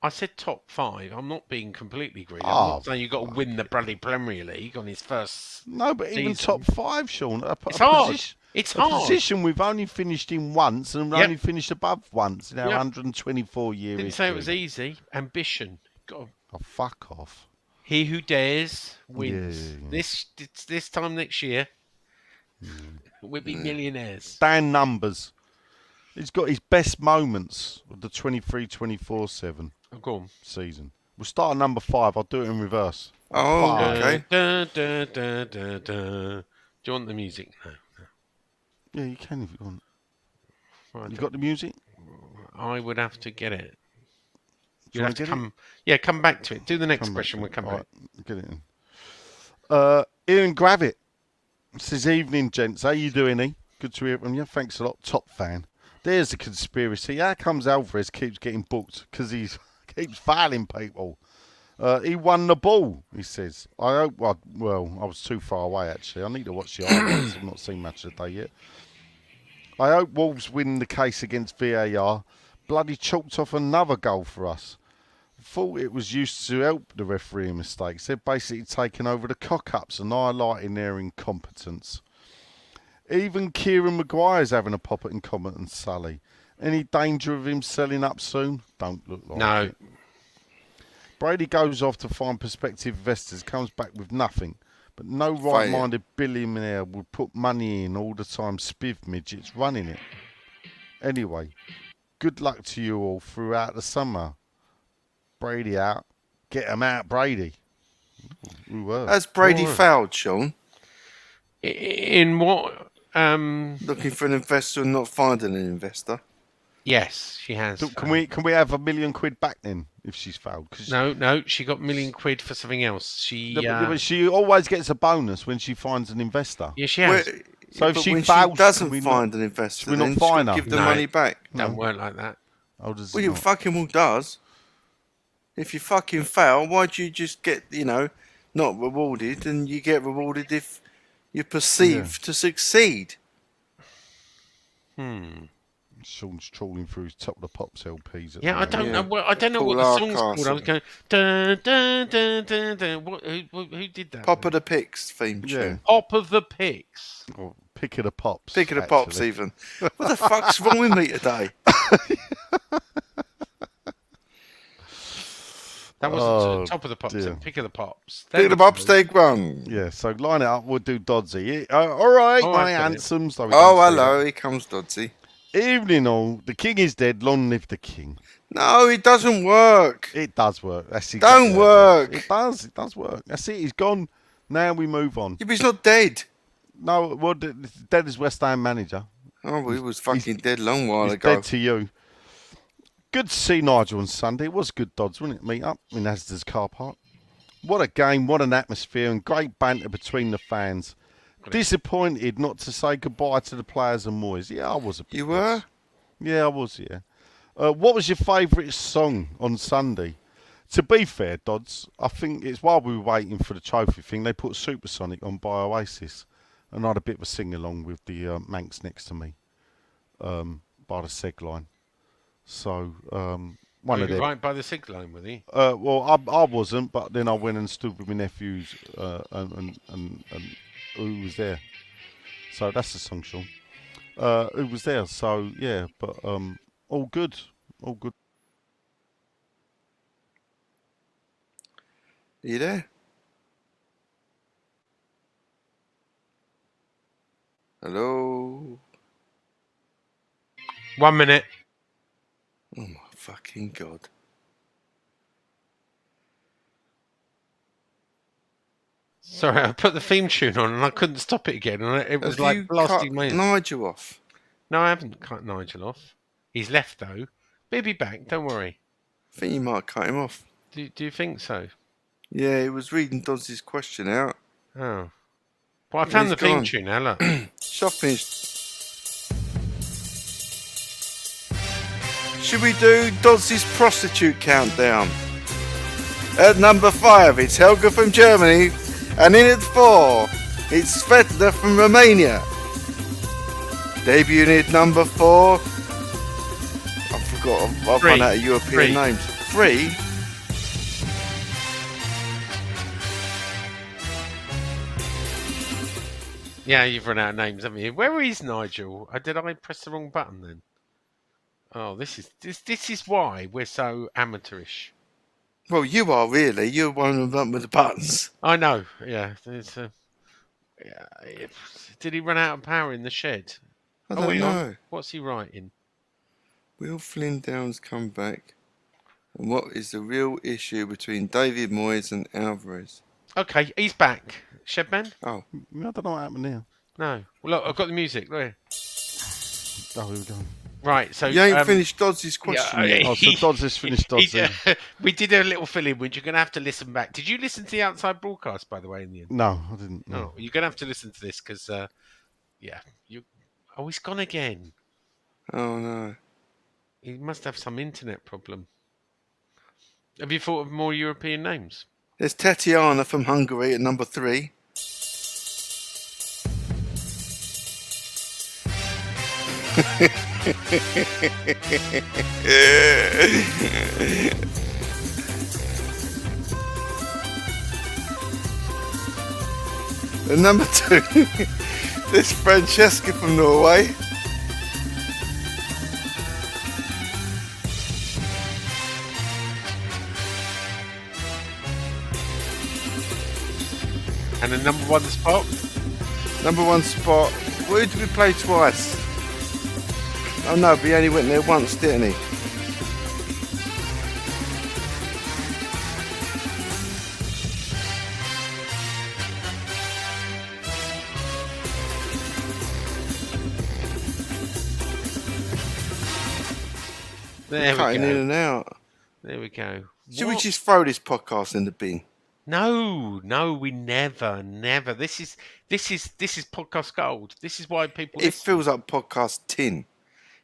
I said top 5. I'm not being completely greedy. I'm Oh, not saying you've got to win the bloody Premier League on his first. No, but even season. top 5, Sean. It's hard. It's a hard. position we've only finished in once and Yep. only finished above once in our Yep. 124 year Didn't history. say it was easy. Ambition. Got to, Oh, fuck off. he who dares wins. Yeah. This time next year, we'll be millionaires. Dan Numbers. He's got his best moments of the 23-24-7 Oh, go on. season. We'll start at number 5. I'll do it in reverse. Oh, okay. Da, da, da, da, da. Do you want the music? No. Yeah, you can if you want. Right, You got the music? I would have to get it. Do You you have to wanna get come. Yeah, come back to it. Do the next Come back question. to We'll it. come All back. right, get it in. Ian Gravitt says, evening, gents. How you doing, E? Good to hear from you. Thanks a lot. Top fan. There's the conspiracy. How comes Alvarez keeps getting booked? Because he keeps fouling people. He won the ball, he says. I hope. Well, I was too far away, actually. I need to watch the highlights. I've not seen much of the day yet. I hope Wolves win the case against VAR. Bloody chalked off another goal for us. Thought it was used to help the refereeing mistakes. They're basically taking over the cock-ups and highlighting their incompetence. Even Kieran Maguire's having a pop at incompetence, Sully. Any danger of him selling up soon? Don't look like No. it. Brady goes off to find prospective investors, comes back with nothing. But no right-minded billionaire would put money in all the time spiv midgets running it. Anyway, good luck to you all throughout the summer. Brady out. Get him out, Brady. Has Brady fouled, Sean? In what? Looking for an investor and not finding an investor? Yes, she has. Can we have £1 million back then if she's failed? 'Cause No, she got £1 million for something else. She. but she always gets a bonus when she finds an investor. Yeah, she has. So if but she when fails, she doesn't can we find not- an investor, can we not then fine she'll her? give the No. money back. Don't work like that. Oh, does Well, it you not? fucking well does. If you fucking fail, why do you just get, not rewarded, and you get rewarded if you're perceived to succeed? Sean's trawling through his Top of the Pops LPs. Yeah, I don't know. I don't know Paul what the song's called. I Hardcastle. was going dun, dun, dun, dun, dun. Who did that? Pop of the Picks theme Yeah. tune. Pop of the Picks. Or Pick of the Pops. Pick of the Pops, actually. even. What the fuck's wrong with me today? That was Oh, Top of the Pops dear. and Pick of the Pops. Pick of the Pops, take one. Yeah, so line it up. We'll do Doddsy. All right, All my right, brilliant. handsomes. though we Oh, can see hello, here comes Dodsy. that. Evening all. The king is dead. Long live the king. No, it doesn't work. It does work. That's exactly Don't how it work. works. It does. It does work. That's it. He's gone. Now we move on. Yeah, but he's not dead. No, well, dead is West Ham manager. Oh, well, he was fucking dead long while He's ago. dead to you. Good to see Nigel on Sunday. It was good, Dodds, wasn't it? Meet up in Asda's car park. What a game, what an atmosphere, and great banter between the fans. Disappointed not to say goodbye to the players and Moyes. Yeah, I was a bit. You were? Yeah, I was, yeah. What was your favourite song on Sunday? To be fair, Dodds, I think it's while we were waiting for the trophy thing, they put Supersonic on by Oasis. And I had a bit of a sing-along with the Manx next to me by the Seg line. So, one of them. Right by the sig line, was he? Well, I wasn't, but then I went and stood with my nephews and who was there. So that's the song, Sean. Who was there? So yeah, but all good, all good. Are you there? Hello? 1 minute. Oh my fucking God. Sorry, I put the theme tune on and I couldn't stop it again. And it was Have like you blasting cut my. Nigel off? No, I haven't cut Nigel off. He's left though. He'll be back. Don't worry. I think you might cut him off. Do you think so? Yeah, he was reading Dodds' question out. Oh. Well, I found he's the theme gone. tune now. Look. Shop finished. Should we do Dodds' prostitute countdown? At number 5, it's Helga from Germany. And in at 4, it's Svetla from Romania. Debuting at number 4. I forgot, I've run out of European names. 3. Yeah, you've run out of names, haven't you? Where is Nigel? Did I press the wrong button then? Oh, this is why we're so amateurish. Well, you are really. You're one of them with the buttons. I know. Yeah. Did he run out of power in the shed? I don't know. What's he writing? Will Flynn Downs come back? And what is the real issue between David Moyes and Alvarez? Okay, he's back. Shedman? Oh, I don't know what happened there. No. Well, look, I've got the music. Look here. Oh, here we go. Right, so... you ain't finished Dodds' question yet. Oh, so Dodds has finished Dodds. We did a little fill-in, which you're going to have to listen back. Did you listen to the outside broadcast, by the way, in the end? No, I didn't. No. Oh, you're going to have to listen to this, because, Oh, he's gone again. Oh, no. He must have some internet problem. Have you thought of more European names? There's Tatiana from Hungary at number 3. At number 2, there's Francesca from Norway. And the number 1 spot? Number 1 spot. Where did we play twice? Oh no, but he only went there once, didn't he? There we Cutting in go. and out. There we go. Should we just throw this podcast in the bin? No, we never. This is podcast gold. This is why people. It feels like podcast 10.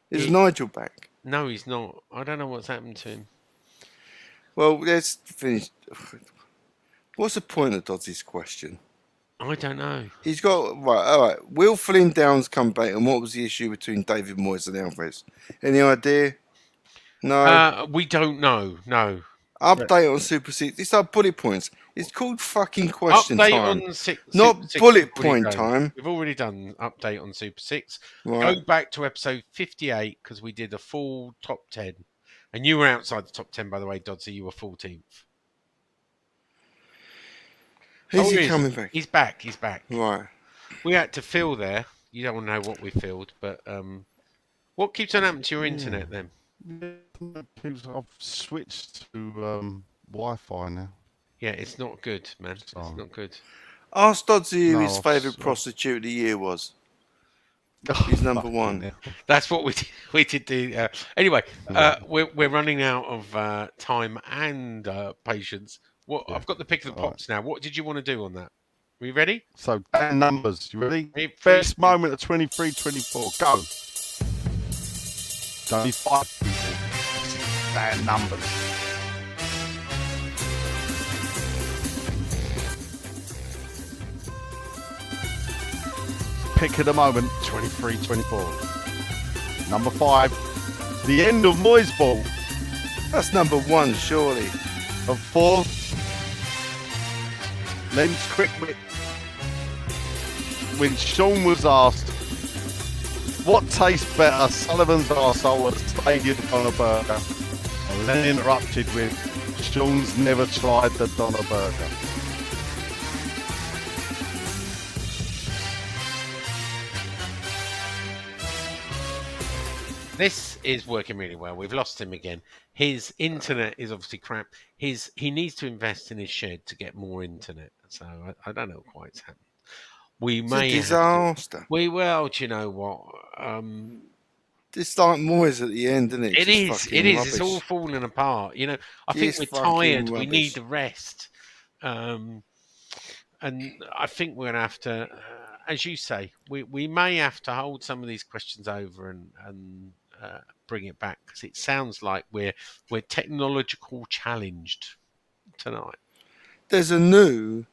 Is Nigel back? No, he's not. I don't know what's happened to him. Well, let's finish. What's the point of Dodds' question? I don't know. He's got all right. Will Flynn Downs come back, and what was the issue between David Moyes and Alvarez? Any idea? No. We don't know. No. Update on Super Six. These are bullet points. It's called fucking question Update time, on not Super bullet we've already point done. time. We've already done update on Super 6. Right. Go back to episode 58 because we did a full top 10. And you were outside the top 10, by the way, Dodsy. You were 14th. Who's he he is. coming back? He's back. He's back. Right. We had to fill there. You don't want to know what we filled, but what keeps on happening to your internet then? I've switched to Wi-Fi now. Yeah, it's not good, man. So- It's not good. Ask Doddsy who No, his I've favourite s- prostitute of the year was. He's number Fucking one. hell. That's what we did do. Anyway, we're running out of time and patience. I've got the pick of the All pops now. What did you want to do on that? Are you ready? So, Dan numbers. You ready? Ready? Best moment of 23-24. Go. Don't be 5 people. Dan numbers. Pick of the moment, 23-24. Number 5, the end of Moyes Ball. That's number one, surely. Of 4, Len's quick wit. When Sean was asked, what tastes better, Sullivan's arsehole or the stadium Doner burger? And Len interrupted with, Sean's never tried the Doner burger. This is working really well. We've lost him again. His internet is obviously crap. He needs to invest in his shed to get more internet. So I don't know quite what's happening. We It's a may have to, disaster. do you know what? It's like Moyes at the end, isn't it? It Just is. fucking It is. rubbish. It's all falling apart. You know, I think Just we're fucking tired. We rubbish. need the rest. And I think we're gonna have to, as you say, we may have to hold some of these questions over and bring it back because it sounds like we're technological challenged tonight. There's a new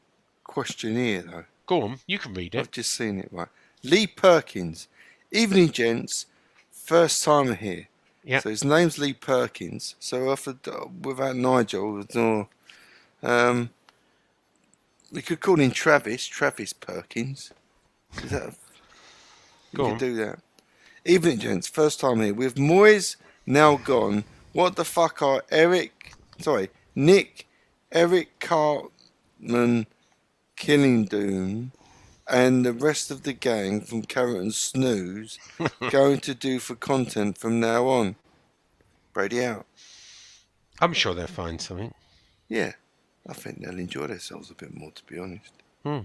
question here, though. Go on, you can read I've it. just seen it, right. Lee Perkins. Evening, gents. First timer here. Yeah. So his name's Lee Perkins. So without Nigel, we could call him Travis Perkins. Is that? We Go could on. do that. Evening, gents. First time here. With Moyes now gone, what the fuck are Nick, Eric Cartman, Killingdoon, and the rest of the gang from Carrot and Snooze going to do for content from now on? Brady out. I'm sure they'll find something. Yeah, I think they'll enjoy themselves a bit more, to be honest. Hmm.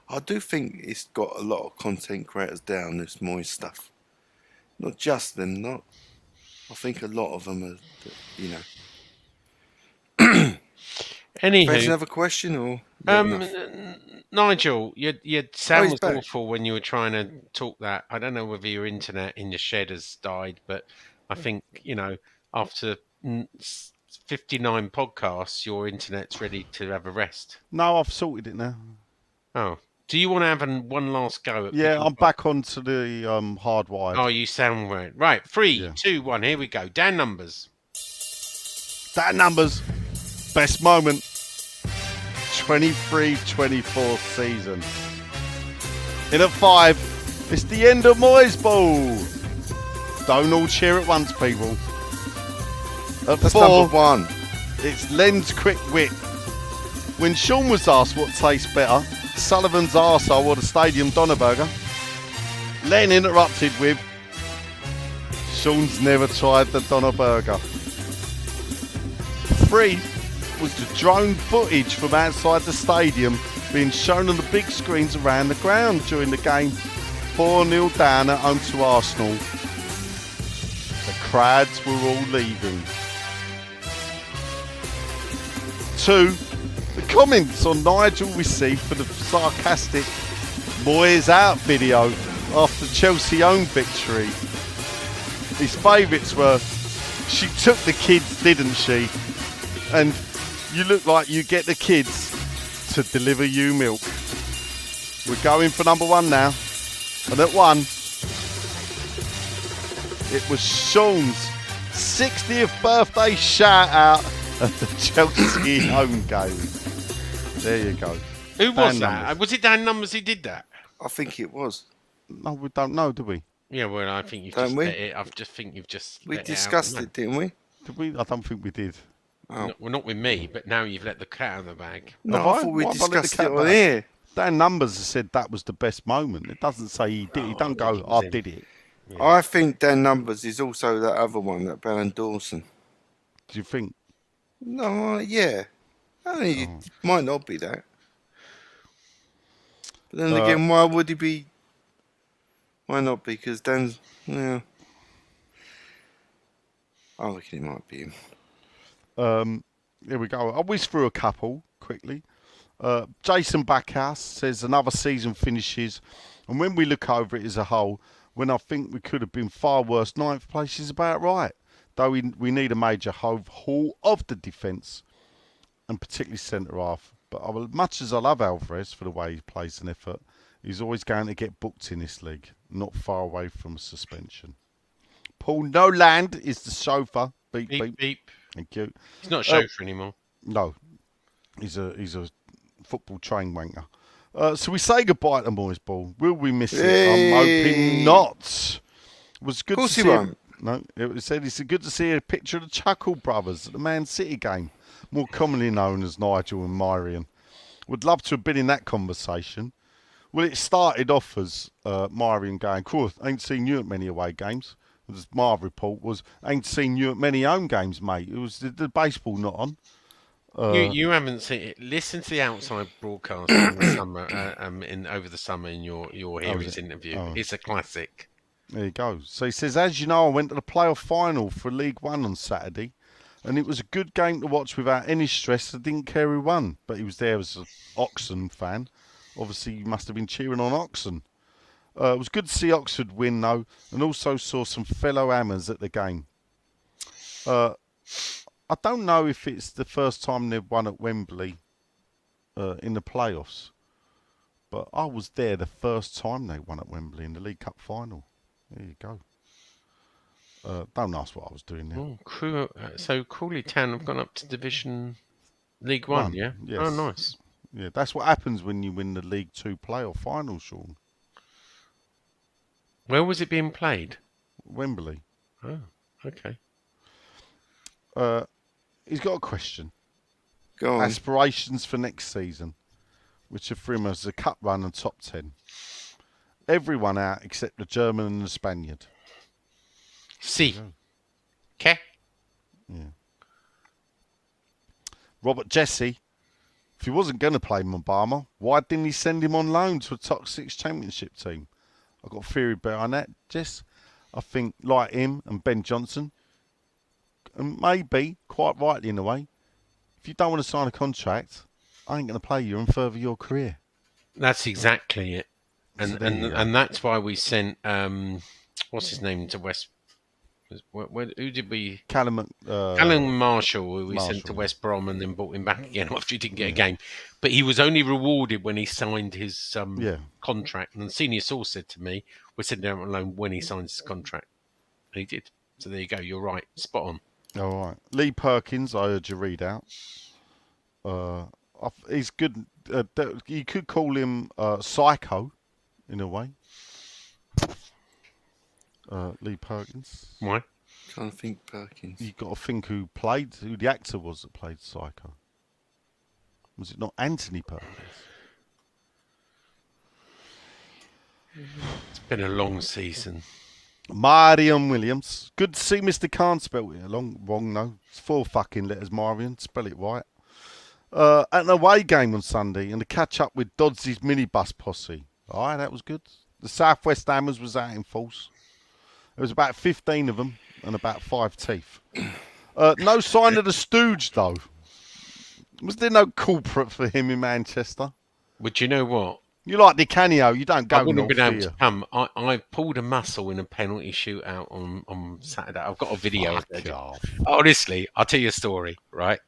I do think it's got a lot of content creators down, this Moyes stuff. Not just them, not. I think a lot of them are, you know. Anywho, There's another question, or? enough? Nigel, your sound he's was back. awful when you were trying to talk that. I don't know whether your internet in your shed has died, but I think, you know, after 59 podcasts, your internet's ready to have a rest. No, I've sorted it now. Oh. Do you want to have one last go at Yeah, picking I'm back onto the hardwired. Oh, you sound right. Right, 3, Yeah. 2, 1, here we go. Dan numbers. That numbers. Best moment. 23-24 season. In at 5, it's the end of Moyes Ball. Don't all cheer at once, people. At That's 4, number one. it's Len's quick wit. When Sean was asked what tastes better, Sullivan's arsehole or the stadium Doner burger, Len interrupted with, Sean's never tried the Doner burger. 3 was the drone footage from outside the stadium being shown on the big screens around the ground during the game. 4-0 down at home to Arsenal. The crowds were all leaving. 2, the comments on Nigel received for the sarcastic Moyes out video after Chelsea own victory. His favourites were, she took the kids, didn't she? And you look like you get the kids to deliver you milk. We're going for number 1 now. And at 1, it was Sean's 60th birthday shout out at the Chelsea home game. There you go. Who was Dan that? Numbers. Was it Dan Numbers who did that? I think it was. No, we don't know, do we? Yeah, well, I think you've Don't just we? let it. I just think you've just. We let it out discussed of it, didn't we? Did we? I don't think we did. Oh. No, well, not with me, but now you've let the cat out of the bag. No, Have I I? thought we Why have I let the discussed cat it on back? here. Dan Numbers has said that was the best moment. It doesn't say he did. He don't I think go, it was I him. did it. Yeah. I think Dan Numbers is also that other one, that Ballon Dawson. Do you think? No, yeah. I mean, it might not be that. But then again, why would he be? Why not? Because Dan's, yeah. I reckon it might be him. Here we go. I'll whiz through a couple quickly. Jason Backhouse says another season finishes, and when we look over it as a whole, when I think we could have been far worse, 9th place is about right. Though we need a major overhaul of the defence, and particularly centre half. But much as I love Alvarez for the way he plays an effort, he's always going to get booked in this league, not far away from suspension. Paul Noland is the chauffeur. Beep, Beep beep. beep. Thank you. He's not a chauffeur anymore. No, he's a football train wanker. So we say goodbye to Moyes Ball. Will we miss it? I'm hoping not. It was good Of course to he see. won't. No, it said it's good to see a picture of the Chuckle brothers at the Man City game, more commonly known as Nigel and Myrian. Would love to have been in that conversation. Well, it started off as Myrian going, "Cool, ain't seen you at many away games." As Marv report was, "Ain't seen you at many home games, mate." It was the baseball not on. You haven't seen it. Listen to the outside broadcast in the summer, over the summer in your hear his interview. Oh. It's a classic. There you go. So he says, as you know, I went to the playoff final for League One on Saturday, and it was a good game to watch without any stress. I didn't care who won, but he was there as an Oxon fan. Obviously, he must have been cheering on Oxon. It was good to see Oxford win, though, and also saw some fellow Hammers at the game. I don't know if it's the first time they've won at Wembley in the playoffs, but I was there the first time they won at Wembley in the League Cup final. There you go. Don't ask what I was doing there. So Crawley Town have gone up to Division League One, yeah? Yes. Oh, nice. Yeah, that's what happens when you win the League Two playoff final, Sean. Where was it being played? Wembley. Oh, okay. He's got a question. Go on. Aspirations for next season, which are for him as a cup run and top 10. Everyone out except the German and the Spaniard. C. Okay. Yeah. Robert Jesse, if he wasn't going to play Mbama, why didn't he send him on loan to a top 6 championship team? I've got a theory behind that, Jess. I think, like him and Ben Johnson, and maybe, quite rightly in a way, if you don't want to sign a contract, I ain't going to play you and further your career. That's exactly it. So there you go. And that's why we sent, what's his name, to West... Who did we... Callum Marshall, who we sent to Marshall. West Brom and then brought him back again after he didn't get a game. But he was only rewarded when he signed his contract. And the senior source said to me, we're sending him on loan when he signs his contract. And he did. So there you go. You're right. Spot on. All right. Lee Perkins, I heard you read out. He's good. You could call him Psycho, in a way. Lee Perkins. Why? Trying to think Perkins. You've got to think who the actor was that played Psycho. Was it not Anthony Perkins? It's been a long season. Marion Williams. Good to see Mr. Khan spelled it wrong, no. It's 4 fucking letters, Marion. Spell it right. At an away game on Sunday and to catch up with Dodds' minibus posse. All right, that was good. The South West Hammers was out in force. There was about 15 of them and about 5 teeth. No sign of the Stooge, though. Was there no corporate for him in Manchester? But you know what? You like Di Canio, you don't go I wouldn't north, have been able do to come. I pulled a muscle in a penalty shootout on Saturday. I've got a video of Fuck it. off. Honestly, I'll tell you a story, right?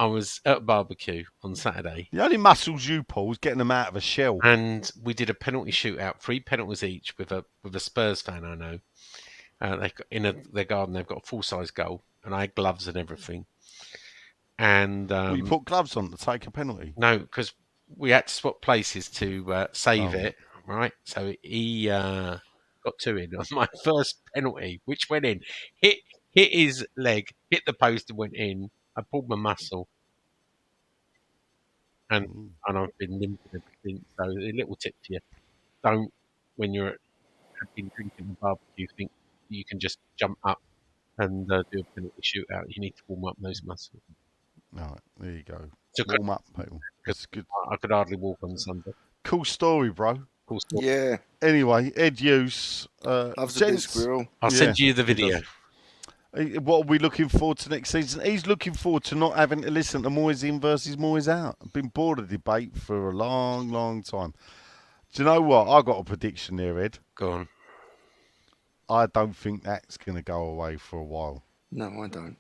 I was at a barbecue on Saturday, The only muscles you pull is getting them out of a shell. and we did a penalty shootout, 3 penalties each with a Spurs fan I know. They got their garden. They've got a full-size goal, and I had gloves and everything. And Well, you put gloves on to take a penalty. no, because we had to swap places to save it, right? So he got 2 in on my first penalty, which went in, hit his leg, hit the post, and went in. I pulled my muscle, and I've been limping ever since. So a little tip for you: don't, when have been drinking a barbecue, think you can just jump up and do a penalty shootout. You need to warm up those muscles. All right, there you go. So Warm up, people. That's good. I could hardly walk on Sunday. Cool story, bro. Cool stuff. Yeah, Anyway, Ed Hughes. loves a bit of gents, squirrel. I'll send you the video. What are we looking forward to next season? He's looking forward to not having to listen to Moyes in versus Moyes out. I've been bored of debate for a long, long time. Do you know what? I got a prediction there, Ed. Go on. I don't think that's going to go away for a while. No, I don't.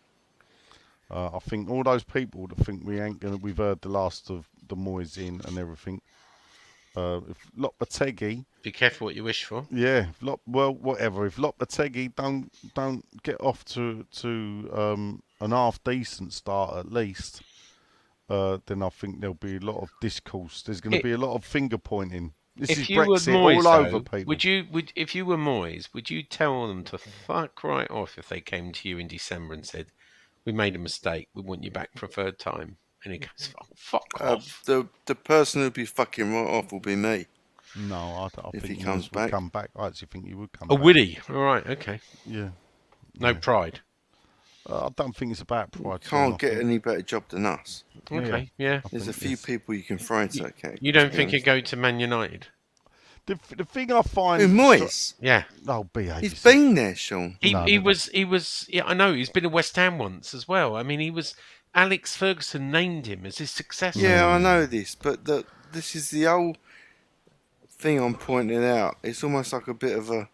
I think all those people that think we've heard the last of the Moyes in and everything. If Lopetegui, Be careful what you wish for. yeah, whatever. If Lopetegui don't get off to an half decent start at least, then I think there'll be a lot of discourse. There's going to be a lot of finger pointing. This is If you were Brexit Moyes, all over, though, people. if you were Moyes, would you tell them to fuck right off if they came to you in December and said, "We made a mistake. We want you back for a 3rd time"? And he goes, "Oh, fuck off." The person who'll be fucking right off will be me. No, I If think he comes would back. come back. I actually think he would come Oh, back. would he? All right, okay. Yeah. No pride. I don't think it's about pride. Can't I get think- any better job than us. Okay, yeah. I There's a think few it's- people you can throw into that category. You don't to be think he'd honest. go to Man United? The thing I find. Who, Moyes? Yeah. Oh, behave He's yourself. been there, Sean. He No, he no, no. was yeah, I know, he's been at West Ham once as well. I mean, Alex Ferguson named him as his successor. Yeah, I know this, but this is the old thing I'm pointing out. It's almost like a bit of a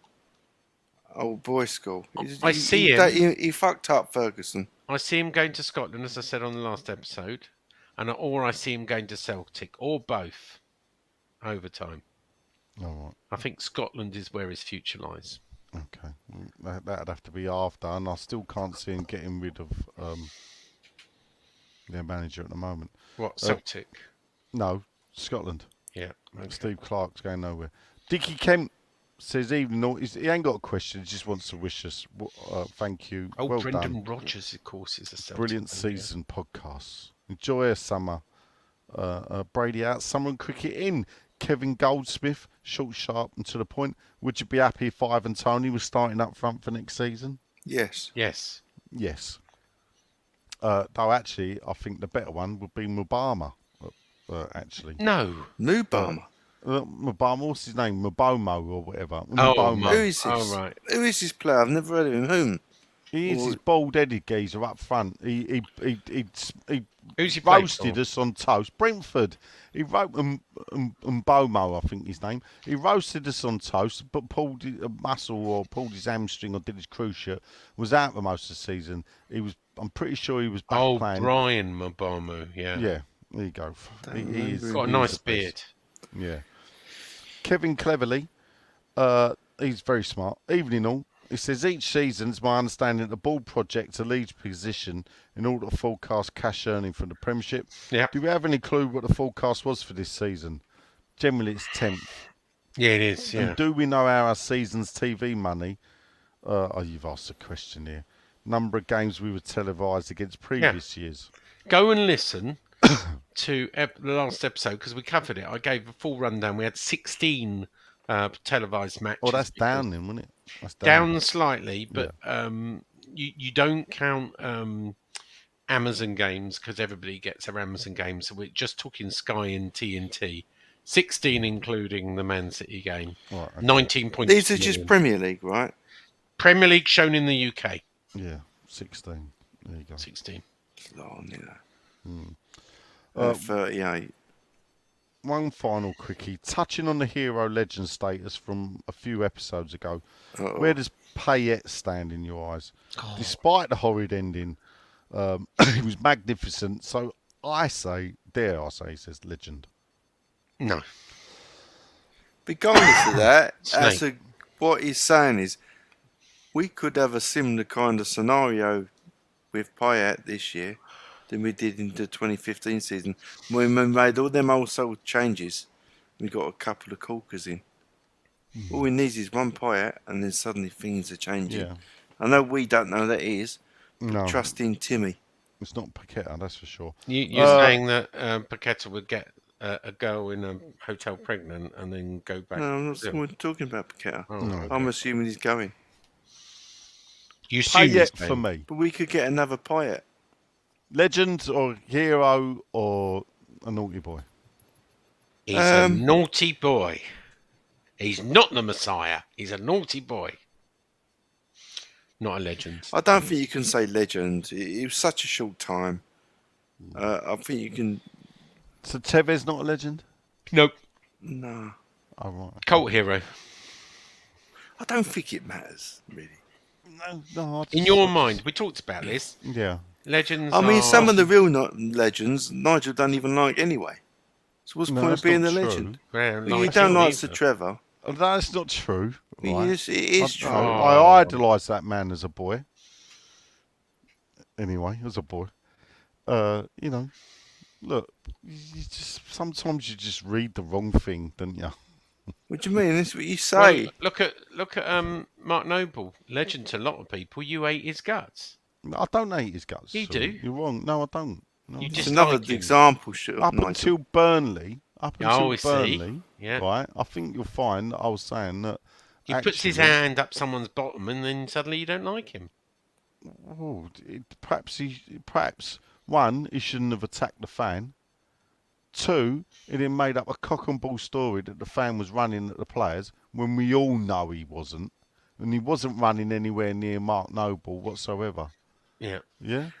old boy school. I see him. He fucked up, Ferguson. I see him going to Scotland, as I said on the last episode, or I see him going to Celtic, or both, over time. All right. I think Scotland is where his future lies. Okay. That'd have to be after, and I still can't see him getting rid of their manager at the moment. What, Celtic? No, Scotland. Yeah. Okay. Steve Clark's going nowhere. Dickie Kemp says, "Evening all." He ain't got a question. He just wants to wish us thank you. Oh, well Brendan done. Rodgers, of course, is a Celtic. Brilliant fan, yeah. season podcasts. Enjoy a summer. Brady out. Summer and cricket in. Kevin Goldsmith, short, sharp, and to the point. Would you be happy if Ivan Toney was starting up front for next season? Yes. Yes. Yes. Though actually, I think the better one would be Mubama. Actually, No. Mubama. Mubama. What's his name? Mubomo or whatever. Oh, Mubama. Who is this? Oh, right. Who is this player? I've never heard of him. Whom? He is his bald-headed geezer up front. He Who's he played roasted for? us on toast. Brentford. He wrote Mbomo, I think his name. He roasted us on toast, but pulled a muscle or pulled his hamstring or did his cruciate. Was out for most of the season. I'm pretty sure he was back Oh, playing. Brian Mabomu, yeah. Yeah, there you go. He is. He's got a he nice is the best. beard. Yeah. Kevin Cleverly, he's very smart. Evening all. He says, each season, it's my understanding, the ball project to Leeds position in order to forecast cash earning from the Premiership. Yeah. Do we have any clue what the forecast was for this season? Generally, it's 10th. Yeah, it is, yeah. And do we know our season's TV money? You've asked a question here. Number of games we were televised against previous years. Go and listen to the last episode, because we covered it. I gave a full rundown. We had 16 televised matches. Oh, that's down then, wasn't it? That's Down slightly, but you don't count Amazon games, because everybody gets their Amazon games. So we're just talking Sky and TNT. 16 including the Man City game. Right, okay. 19 points. These are just Premier League, right? Premier League shown in the UK. Yeah, 16. There you go. 16. It's long, you know. 38. One final quickie. Touching on the hero legend status from a few episodes ago, Uh-oh. where does Payet stand in your eyes? Despite the horrid ending, He was magnificent. So dare I say, he says legend. No. Regardless of that, Snake. what he's saying is we could have a similar kind of scenario with Payet this year than we did in the 2015 season when we made all them wholesale changes. We got a couple of corkers in. All we need is one Payet, and then suddenly things are changing. Yeah. I know we don't know that it is, but No. trust in Timmy. It's not Paqueta, that's for sure. You're saying that Paqueta would get a girl in a hotel pregnant and then go back? No, I'm not talking about Paqueta. Oh, No. okay. I'm assuming he's going. You assume he's Payet for going. me. But we could get another Payet. Legend or hero or a naughty boy? He's a naughty boy. He's not the Messiah. He's a naughty boy. Not a legend. I don't think you can say legend. It was such a short time. I think you can... So Tevez not a legend? Nope. No. Oh, right. Cult hero. I don't think it matters, really. No. In your mind, we talked about this. Yeah. Legends I mean, are... some of the real legends, Nigel don't even like anyway. So what's the point of that's being not a true. legend? Yeah, Well, you like don't him like either. Sir Trevor. Oh, that's not true. Right. It is true. I idolised that man as a boy. Anyway, as a boy. You know, look, sometimes you just read the wrong thing, don't you? What do you mean? That's what you say. Well, look at Mark Noble, legend to a lot of people. You ate his guts. I don't hate his guts. You so do. You're wrong. No, I don't. No, You I don't. It's just another like him. example, shit, Up Nigel. until Burnley, I see. Burnley, Yeah. right? I think you'll find that I was saying that He puts his actually- hand up someone's bottom, and then suddenly you don't like him. Oh, perhaps one, he shouldn't have attacked the fan. Two, he then made up a cock and bull story that the fan was running at the players when we all know he wasn't, and he wasn't running anywhere near Mark Noble whatsoever. Yeah. Yeah.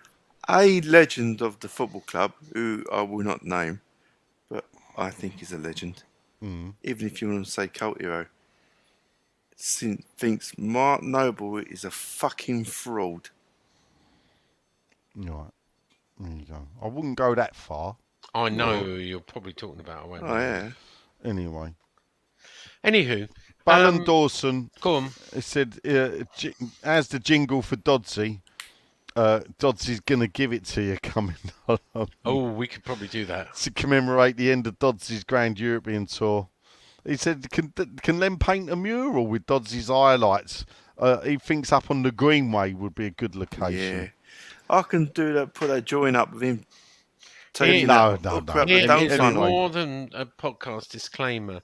A legend of the football club, who I will not name, but I think is a legend. Even if you want to say cult hero, thinks Mark Noble is a fucking fraud. Right. There you go. I wouldn't go that far. I know who you're probably talking about. I won't Oh know. yeah. Anyway. Anywho, Ballon Dawson, go on. it said, as the jingle for Dodsey, Dodsy's going to give it to you coming on. Oh, we could probably do that. To commemorate the end of Dodsy's Grand European Tour. He said, can Len paint a mural with Dodsy's highlights? He thinks up on the Greenway would be a good location. Yeah. I can do that, put that drawing up with him. taking No, that no, up no. at the Here, dump it's site. more than a podcast disclaimer.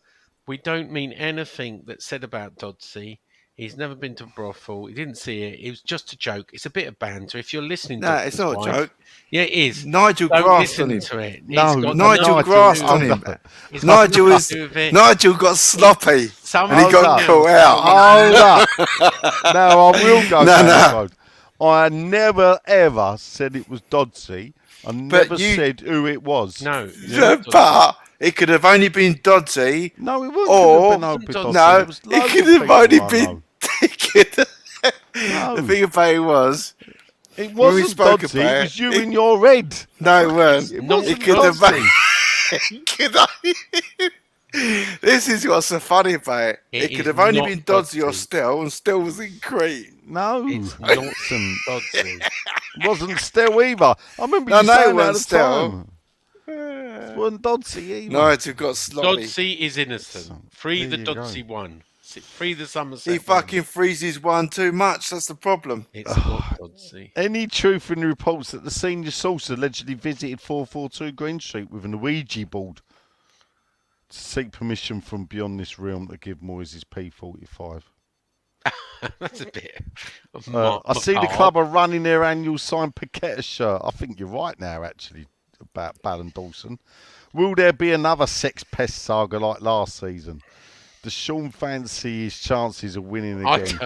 We don't mean anything that's said about Dodsey. He's never been to a brothel. He didn't see it. It was just a joke. It's a bit of banter. If you're listening to No, it's not a wife- joke. Yeah, it is. Nigel Don't grasped listen on him. to it. No, It's got Nigel nothing to grasped do on with him. it. It's got Nigel nothing was to do with it. Nigel got sloppy Some and he Hold got up. caught out. Hold up. Now, I will go No, down no. the road. I never, ever said it was Dodsey. I never you- said who it was. No. But it could have only been Dodsey. No, it wasn't. Or- Could have been Dodsey. No, It was it loads could of have people only I been. know. The thing about it was, It when we wasn't spoke Dodsey. about It it, was you in your head. no, it weren't. It No, wasn't it could have Dodsey. been. Could I- This is what's so funny about it. It It could is have only not been Dodsey or Dodsey. Still, and Still was in Crete. No, It's it not wasn't. Dodsey. It wasn't Still either. I remember No, you no, it saying that at wasn't the Still. time. It wasn't Dodsey either. Nigel got sloppy. Dodsey is innocent. Free the There you go. Dodsey one. Free the Somerset He one. fucking freezes one too much. That's the problem. It's not Dodsey. Any truth in the reports that the senior source allegedly visited 442 Green Street with an Ouija board to seek permission from beyond this realm to give Moyes his P45? That's a bit. I see the club are running their annual signed Paqueta shirt. I think you're right now, actually, about Ballon Dawson. Will there be another sex pest saga like last season? Does Sean fancy his chances of winning I again?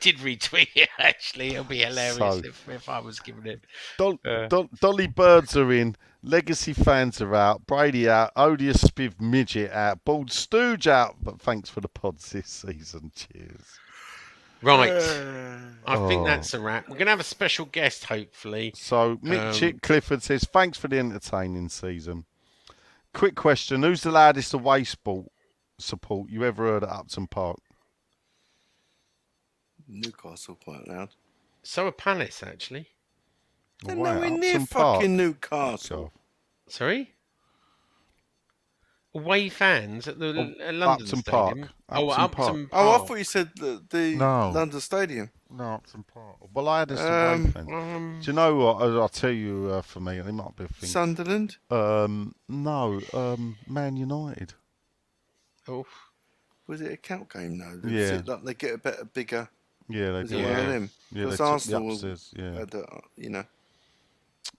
did retweet it, actually. It'll be hilarious So- if I was giving it. Dolly Birds are in. Legacy fans are out. Brady out. Odious Spiv Midget out. Bald Stooge out. But thanks for the pods this season. Cheers. Right. I think Oh. that's a wrap. We're going to have a special guest, hopefully. So Mick Chick Clifford says, thanks for the entertaining season. Quick question, who's the loudest away support you ever heard at Upton Park? Newcastle quite loud. So a Palace, actually. They're Away at nowhere near Upton Park. fucking Newcastle. Sorry? Away fans at the London Upton Stadium. Park. Upton Park. Oh, I thought you said the No. London Stadium. No, Upton Park. Well, I had this away fan. Do you know what? I'll tell you for me, and it might be a thing. Sunderland? No, Man United. Oh. Was it a count game though? Yeah. Was it like they get a better, bigger? Yeah, they Was did. it one of them? Yeah, they Because took the Arsenal upstairs, yeah. had,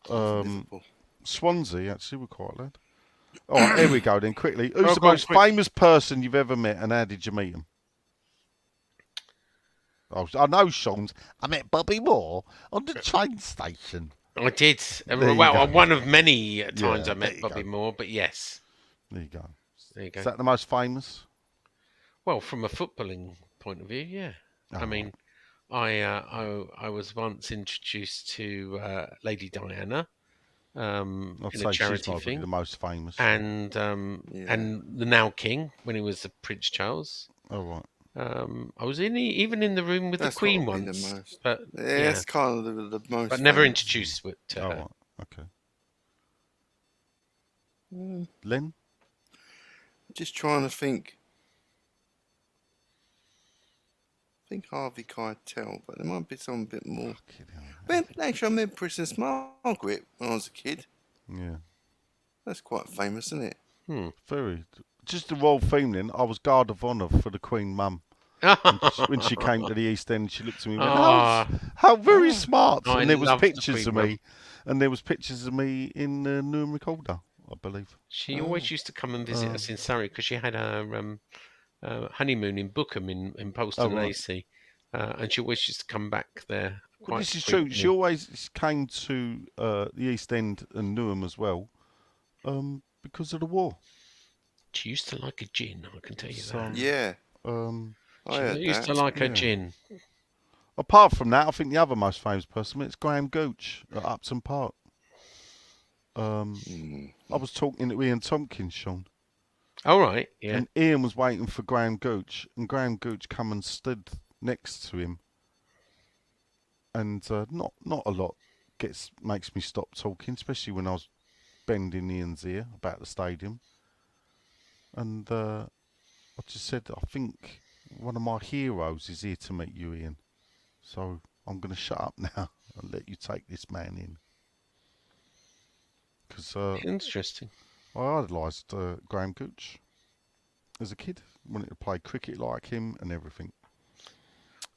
Liverpool. Swansea, actually, were quite loud. All right, here we go then, quickly. Who's Oh, the go on, most quick. famous person you've ever met, and how did you meet him? Oh, I know Sean's. I met Bobby Moore on the train station. I did. There you Well, go. one of many times Yeah, I there met you Bobby go. Moore, but yes. There you go. There you go. Is that the most famous? Well, from a footballing point of view, yeah. Oh, I mean, I was once introduced to Lady Diana I'd in a say she's charity probably thing, the most famous. and the now King when he was the Prince Charles. Oh, right. I was even in the room with That's the Queen gotta be the once, most. but Yeah, it's kind of the most. but never famous. introduced to Oh, her. right. Okay. Len? Just trying to think. I think Harvey Keitel, but there might be something a bit more. Actually, I met Princess Margaret when I was a kid. Yeah. That's quite famous, isn't it? Very. Just the royal theme then, I was guard of honour for the Queen Mum. When she came to the East End, she looked at me and went, how very smart. I And there was love the pictures of Queen me. And there was pictures of me in Newham Recorder, I believe. She always used to come and visit us in Surrey because she had her honeymoon in Bookham in Poleston Oh, right. AC, and she always used to come back there. Well, this is true. She always came to the East End and Newham as well because of the war. She used to like a gin, I can tell you So, that. Yeah. She used to like her gin. Apart from that, I think the other most famous person is Graham Gooch at Upton Park. I was talking to Ian Tompkins, Sean. All right, yeah. And Ian was waiting for Graham Gooch, and Graham Gooch come and stood next to him. And not a lot makes me stop talking, especially when I was bending Ian's ear about the stadium. And I just said, I think one of my heroes is here to meet you, Ian. So I'm going to shut up now and let you take this man in. Because Interesting. I idolised Graham Gooch as a kid. Wanted to play cricket like him and everything.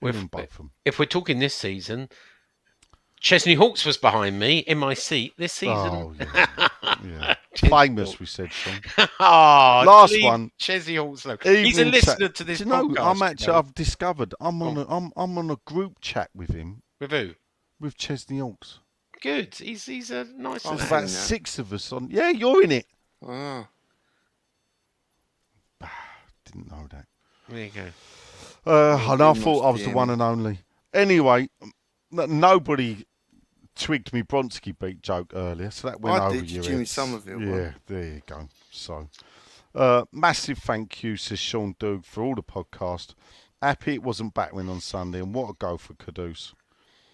Well, Him and both of them. If we're talking this season, Chesney Hawkes was behind me in my seat this season. Oh, yeah. Yeah. Famous, we said, Sean. Last one. Chesney Hawkes. He's a Evening listener chat. to this Do you know, podcast. I've discovered I'm on a group chat with him. With who? With Chesney Hawkes. Good. He's a nice There's lad. about 6 of us on. Yeah, you're in it. Oh. Didn't know that. There you go. And I thought I was the one and only. Anyway, nobody twigged me Bronski beat joke earlier, so that went I over did, your Jimmy heads. Somerville Yeah, one. there you go. So, massive thank you, says Sean Doug, for all the podcast. Happy it wasn't Batwin on Sunday, and what a go for Caduce.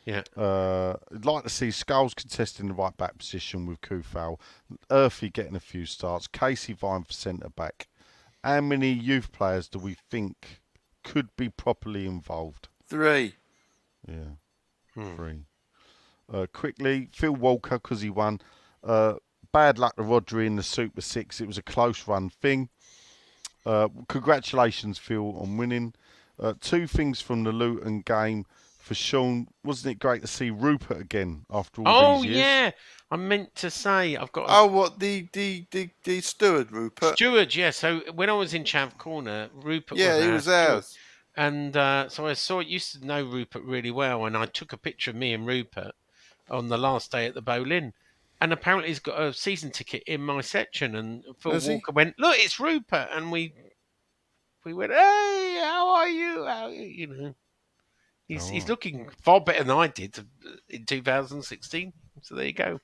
Yeah. I'd like to see Skulls contesting the right back position with Kufal, Earthy getting a few starts, Casey vying for centre back. How many youth players do we think could be properly involved? 3. Yeah, 3. Quickly, Phil Walker, because he won. Bad luck to Rodri in the Super 6. It was a close run thing. Congratulations, Phil, on winning. 2 things from the Luton game for Sean. Wasn't it great to see Rupert again after all these years? Oh, yeah. I meant to say, I've got... Oh, what, the steward, Rupert? Steward, yeah. So when I was in Chav Corner, Rupert Yeah, was he our was steward. ours. And so I used to know Rupert really well, and I took a picture of me and Rupert on the last day at the Boleyn. And apparently he's got a season ticket in my section, and Phil Has he? Walker went, "Look, it's Rupert," and we went, "Hey, how are you?" You know. He's looking far better than I did in 2016. So there you go.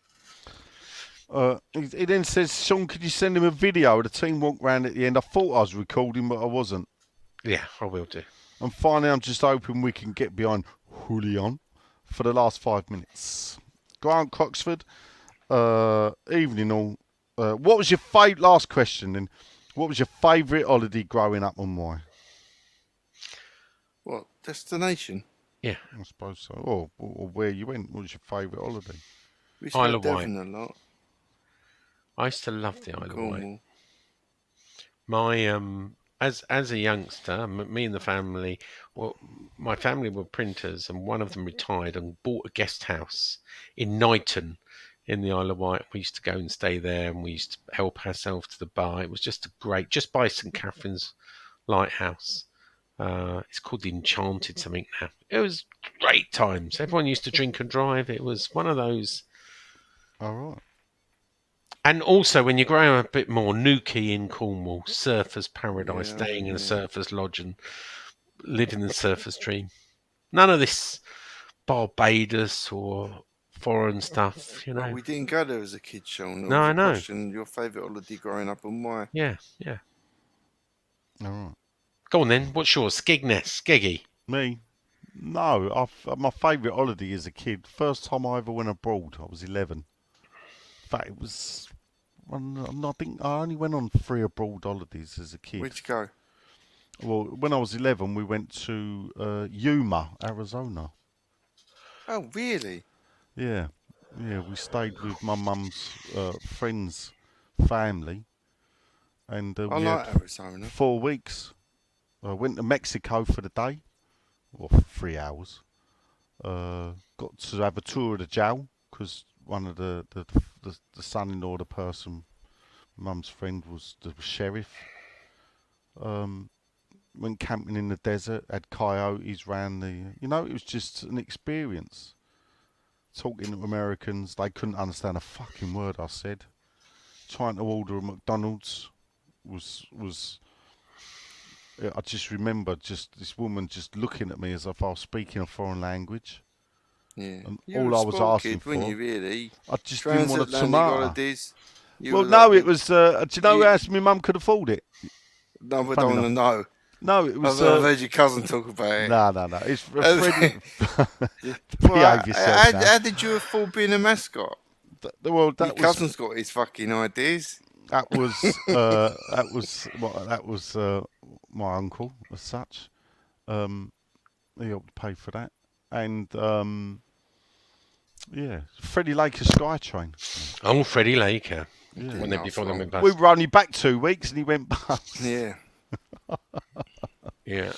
He then says, Sean, could you send him a video of the team walk round at the end? I thought I was recording, but I wasn't. Yeah, I will do. And finally, I'm just hoping we can get behind Julian for the last 5 minutes. Grant Coxford, evening all. What was your last question then? What was your favourite holiday growing up and why? What destination? Yeah. I suppose so. Or where you went. What was your favourite holiday? We used to Isle go of to Wight. Devon a lot. I used to love the Isle of Wight. Cornwall. My as a youngster, me and the family, well, my family were printers, and one of them retired and bought a guest house in Knighton in the Isle of Wight. We used to go and stay there, and we used to help ourselves to the bar. It was just just by St Catherine's Lighthouse. It's called the Enchanted something now. It was great times. Everyone used to drink and drive. It was one of those. All right. And also, when you grow up a bit more, Newquay in Cornwall, surfer's paradise, Yeah, staying in a yeah. surfer's lodge and living the surfer's dream. None of this Barbados or foreign stuff, you know. Well, we didn't go there as a kid, Sean. It No, was I a know. question, your favourite holiday growing up and why? Yeah. All right. Go on then. What's yours? Skegness, Skeggy. Me? No. My favourite holiday as a kid. First time I ever went abroad, I was 11. In fact, it was. I think I only went on 3 abroad holidays as a kid. Where'd you go? Well, when I was 11, we went to Yuma, Arizona. Oh, really? Yeah, we stayed with my mum's friend's family, and I we like had Arizona. 4 weeks. I went to Mexico for the day, or 3 hours. Got to have a tour of the jail because one of the son-in-law, the person, mum's friend, was the sheriff. Went camping in the desert, had coyotes round the. It was just an experience. Talking to Americans, they couldn't understand a fucking word I said. Trying to order a McDonald's was. I just remember this woman just looking at me as if I was speaking a foreign language. Yeah. And You all were a I was spoiled asking kid, weren't for, you, really? I just didn't want a Transatlantic tomato. holidays. You Well, were no, like it was. Do you know you- how else my mum could afford it? No, we Funny don't want to know. No, it was. I've heard your cousin talk about it. No. It's Freddie. Well, Behave yourself now. how did you afford being a mascot? Well, Your that was cousin's got his fucking ideas. that was my uncle as such. He helped pay for that, and Freddie Laker Skytrain. Oh, Freddie Laker. Yeah. When they before they went bust. We were only back 2 weeks, and he went bust. Yeah. Yeah.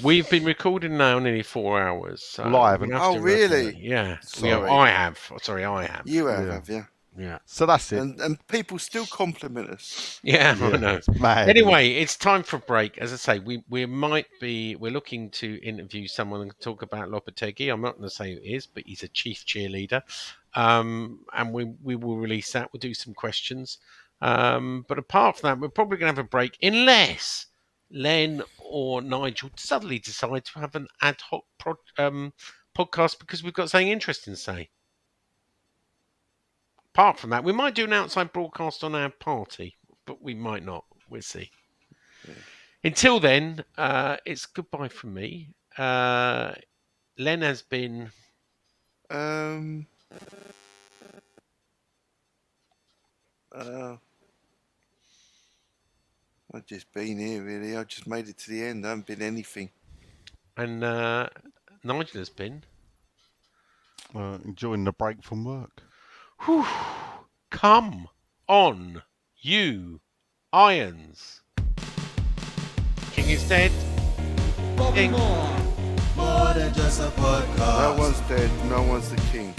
We've been recording now nearly 4 hours. So Well, I haven't. we have Oh, to wrap really? it up. Yeah. Sorry. I have. Sorry, I have. You Yeah. have you? Yeah. So that's it. And people still compliment us. Yeah, I Yeah, know. it's mad. Anyway, it's time for a break. As I say, we're looking to interview someone and talk about Lopetegui. I'm not going to say who it is, but he's a chief cheerleader. And we will release that. We'll do some questions. But apart from that, we're probably going to have a break unless Len or Nigel suddenly decide to have an ad hoc podcast because we've got something interesting to say. Apart from that, we might do an outside broadcast on our party, but we might not. We'll see. Yeah. Until then, it's goodbye from me. Len has been... I've just been here, really. I've just made it to the end. I haven't been anything. And Nigel has been... Enjoying the break from work. Whew. Come on, you irons. King is dead. King. More than just a podcast. No one's dead. No one's the king.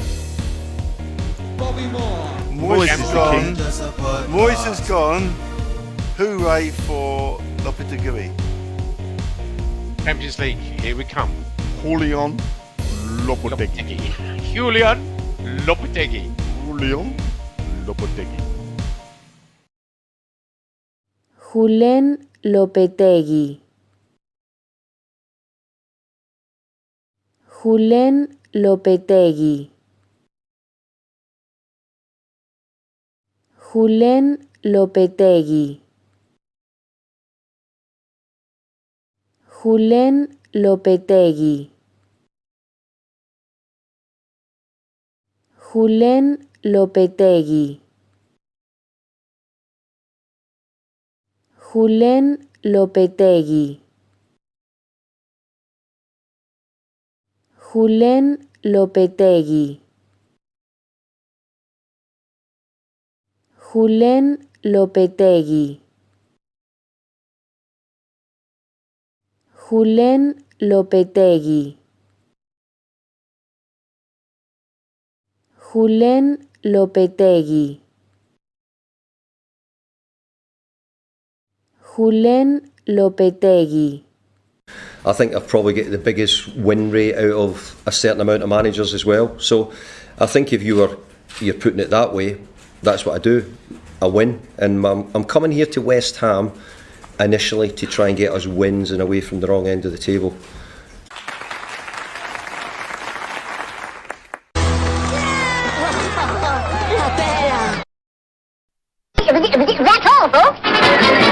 Moyes is the king. Just a podcast. Moyes has gone. Hooray for Lopetegui. Champions League, here we come. Julian Lopetegui. Julian Lopetegui. Julian Lopetegui. Julen Lopetegui. Julen Lopetegui. Julen Lopetegui. Julen Lopetegui. Julen Lopetegui. Julen Lopetegui. Julen Lopetegui. Julen Lopetegui. Julen Lopetegui. Julen Lopetegui. I think I've probably got the biggest win rate out of a certain amount of managers as well. So I think if you're putting it that way, that's what I do. I win, and I'm coming here to West Ham initially to try and get us wins and away from the wrong end of the table. That's all, folks.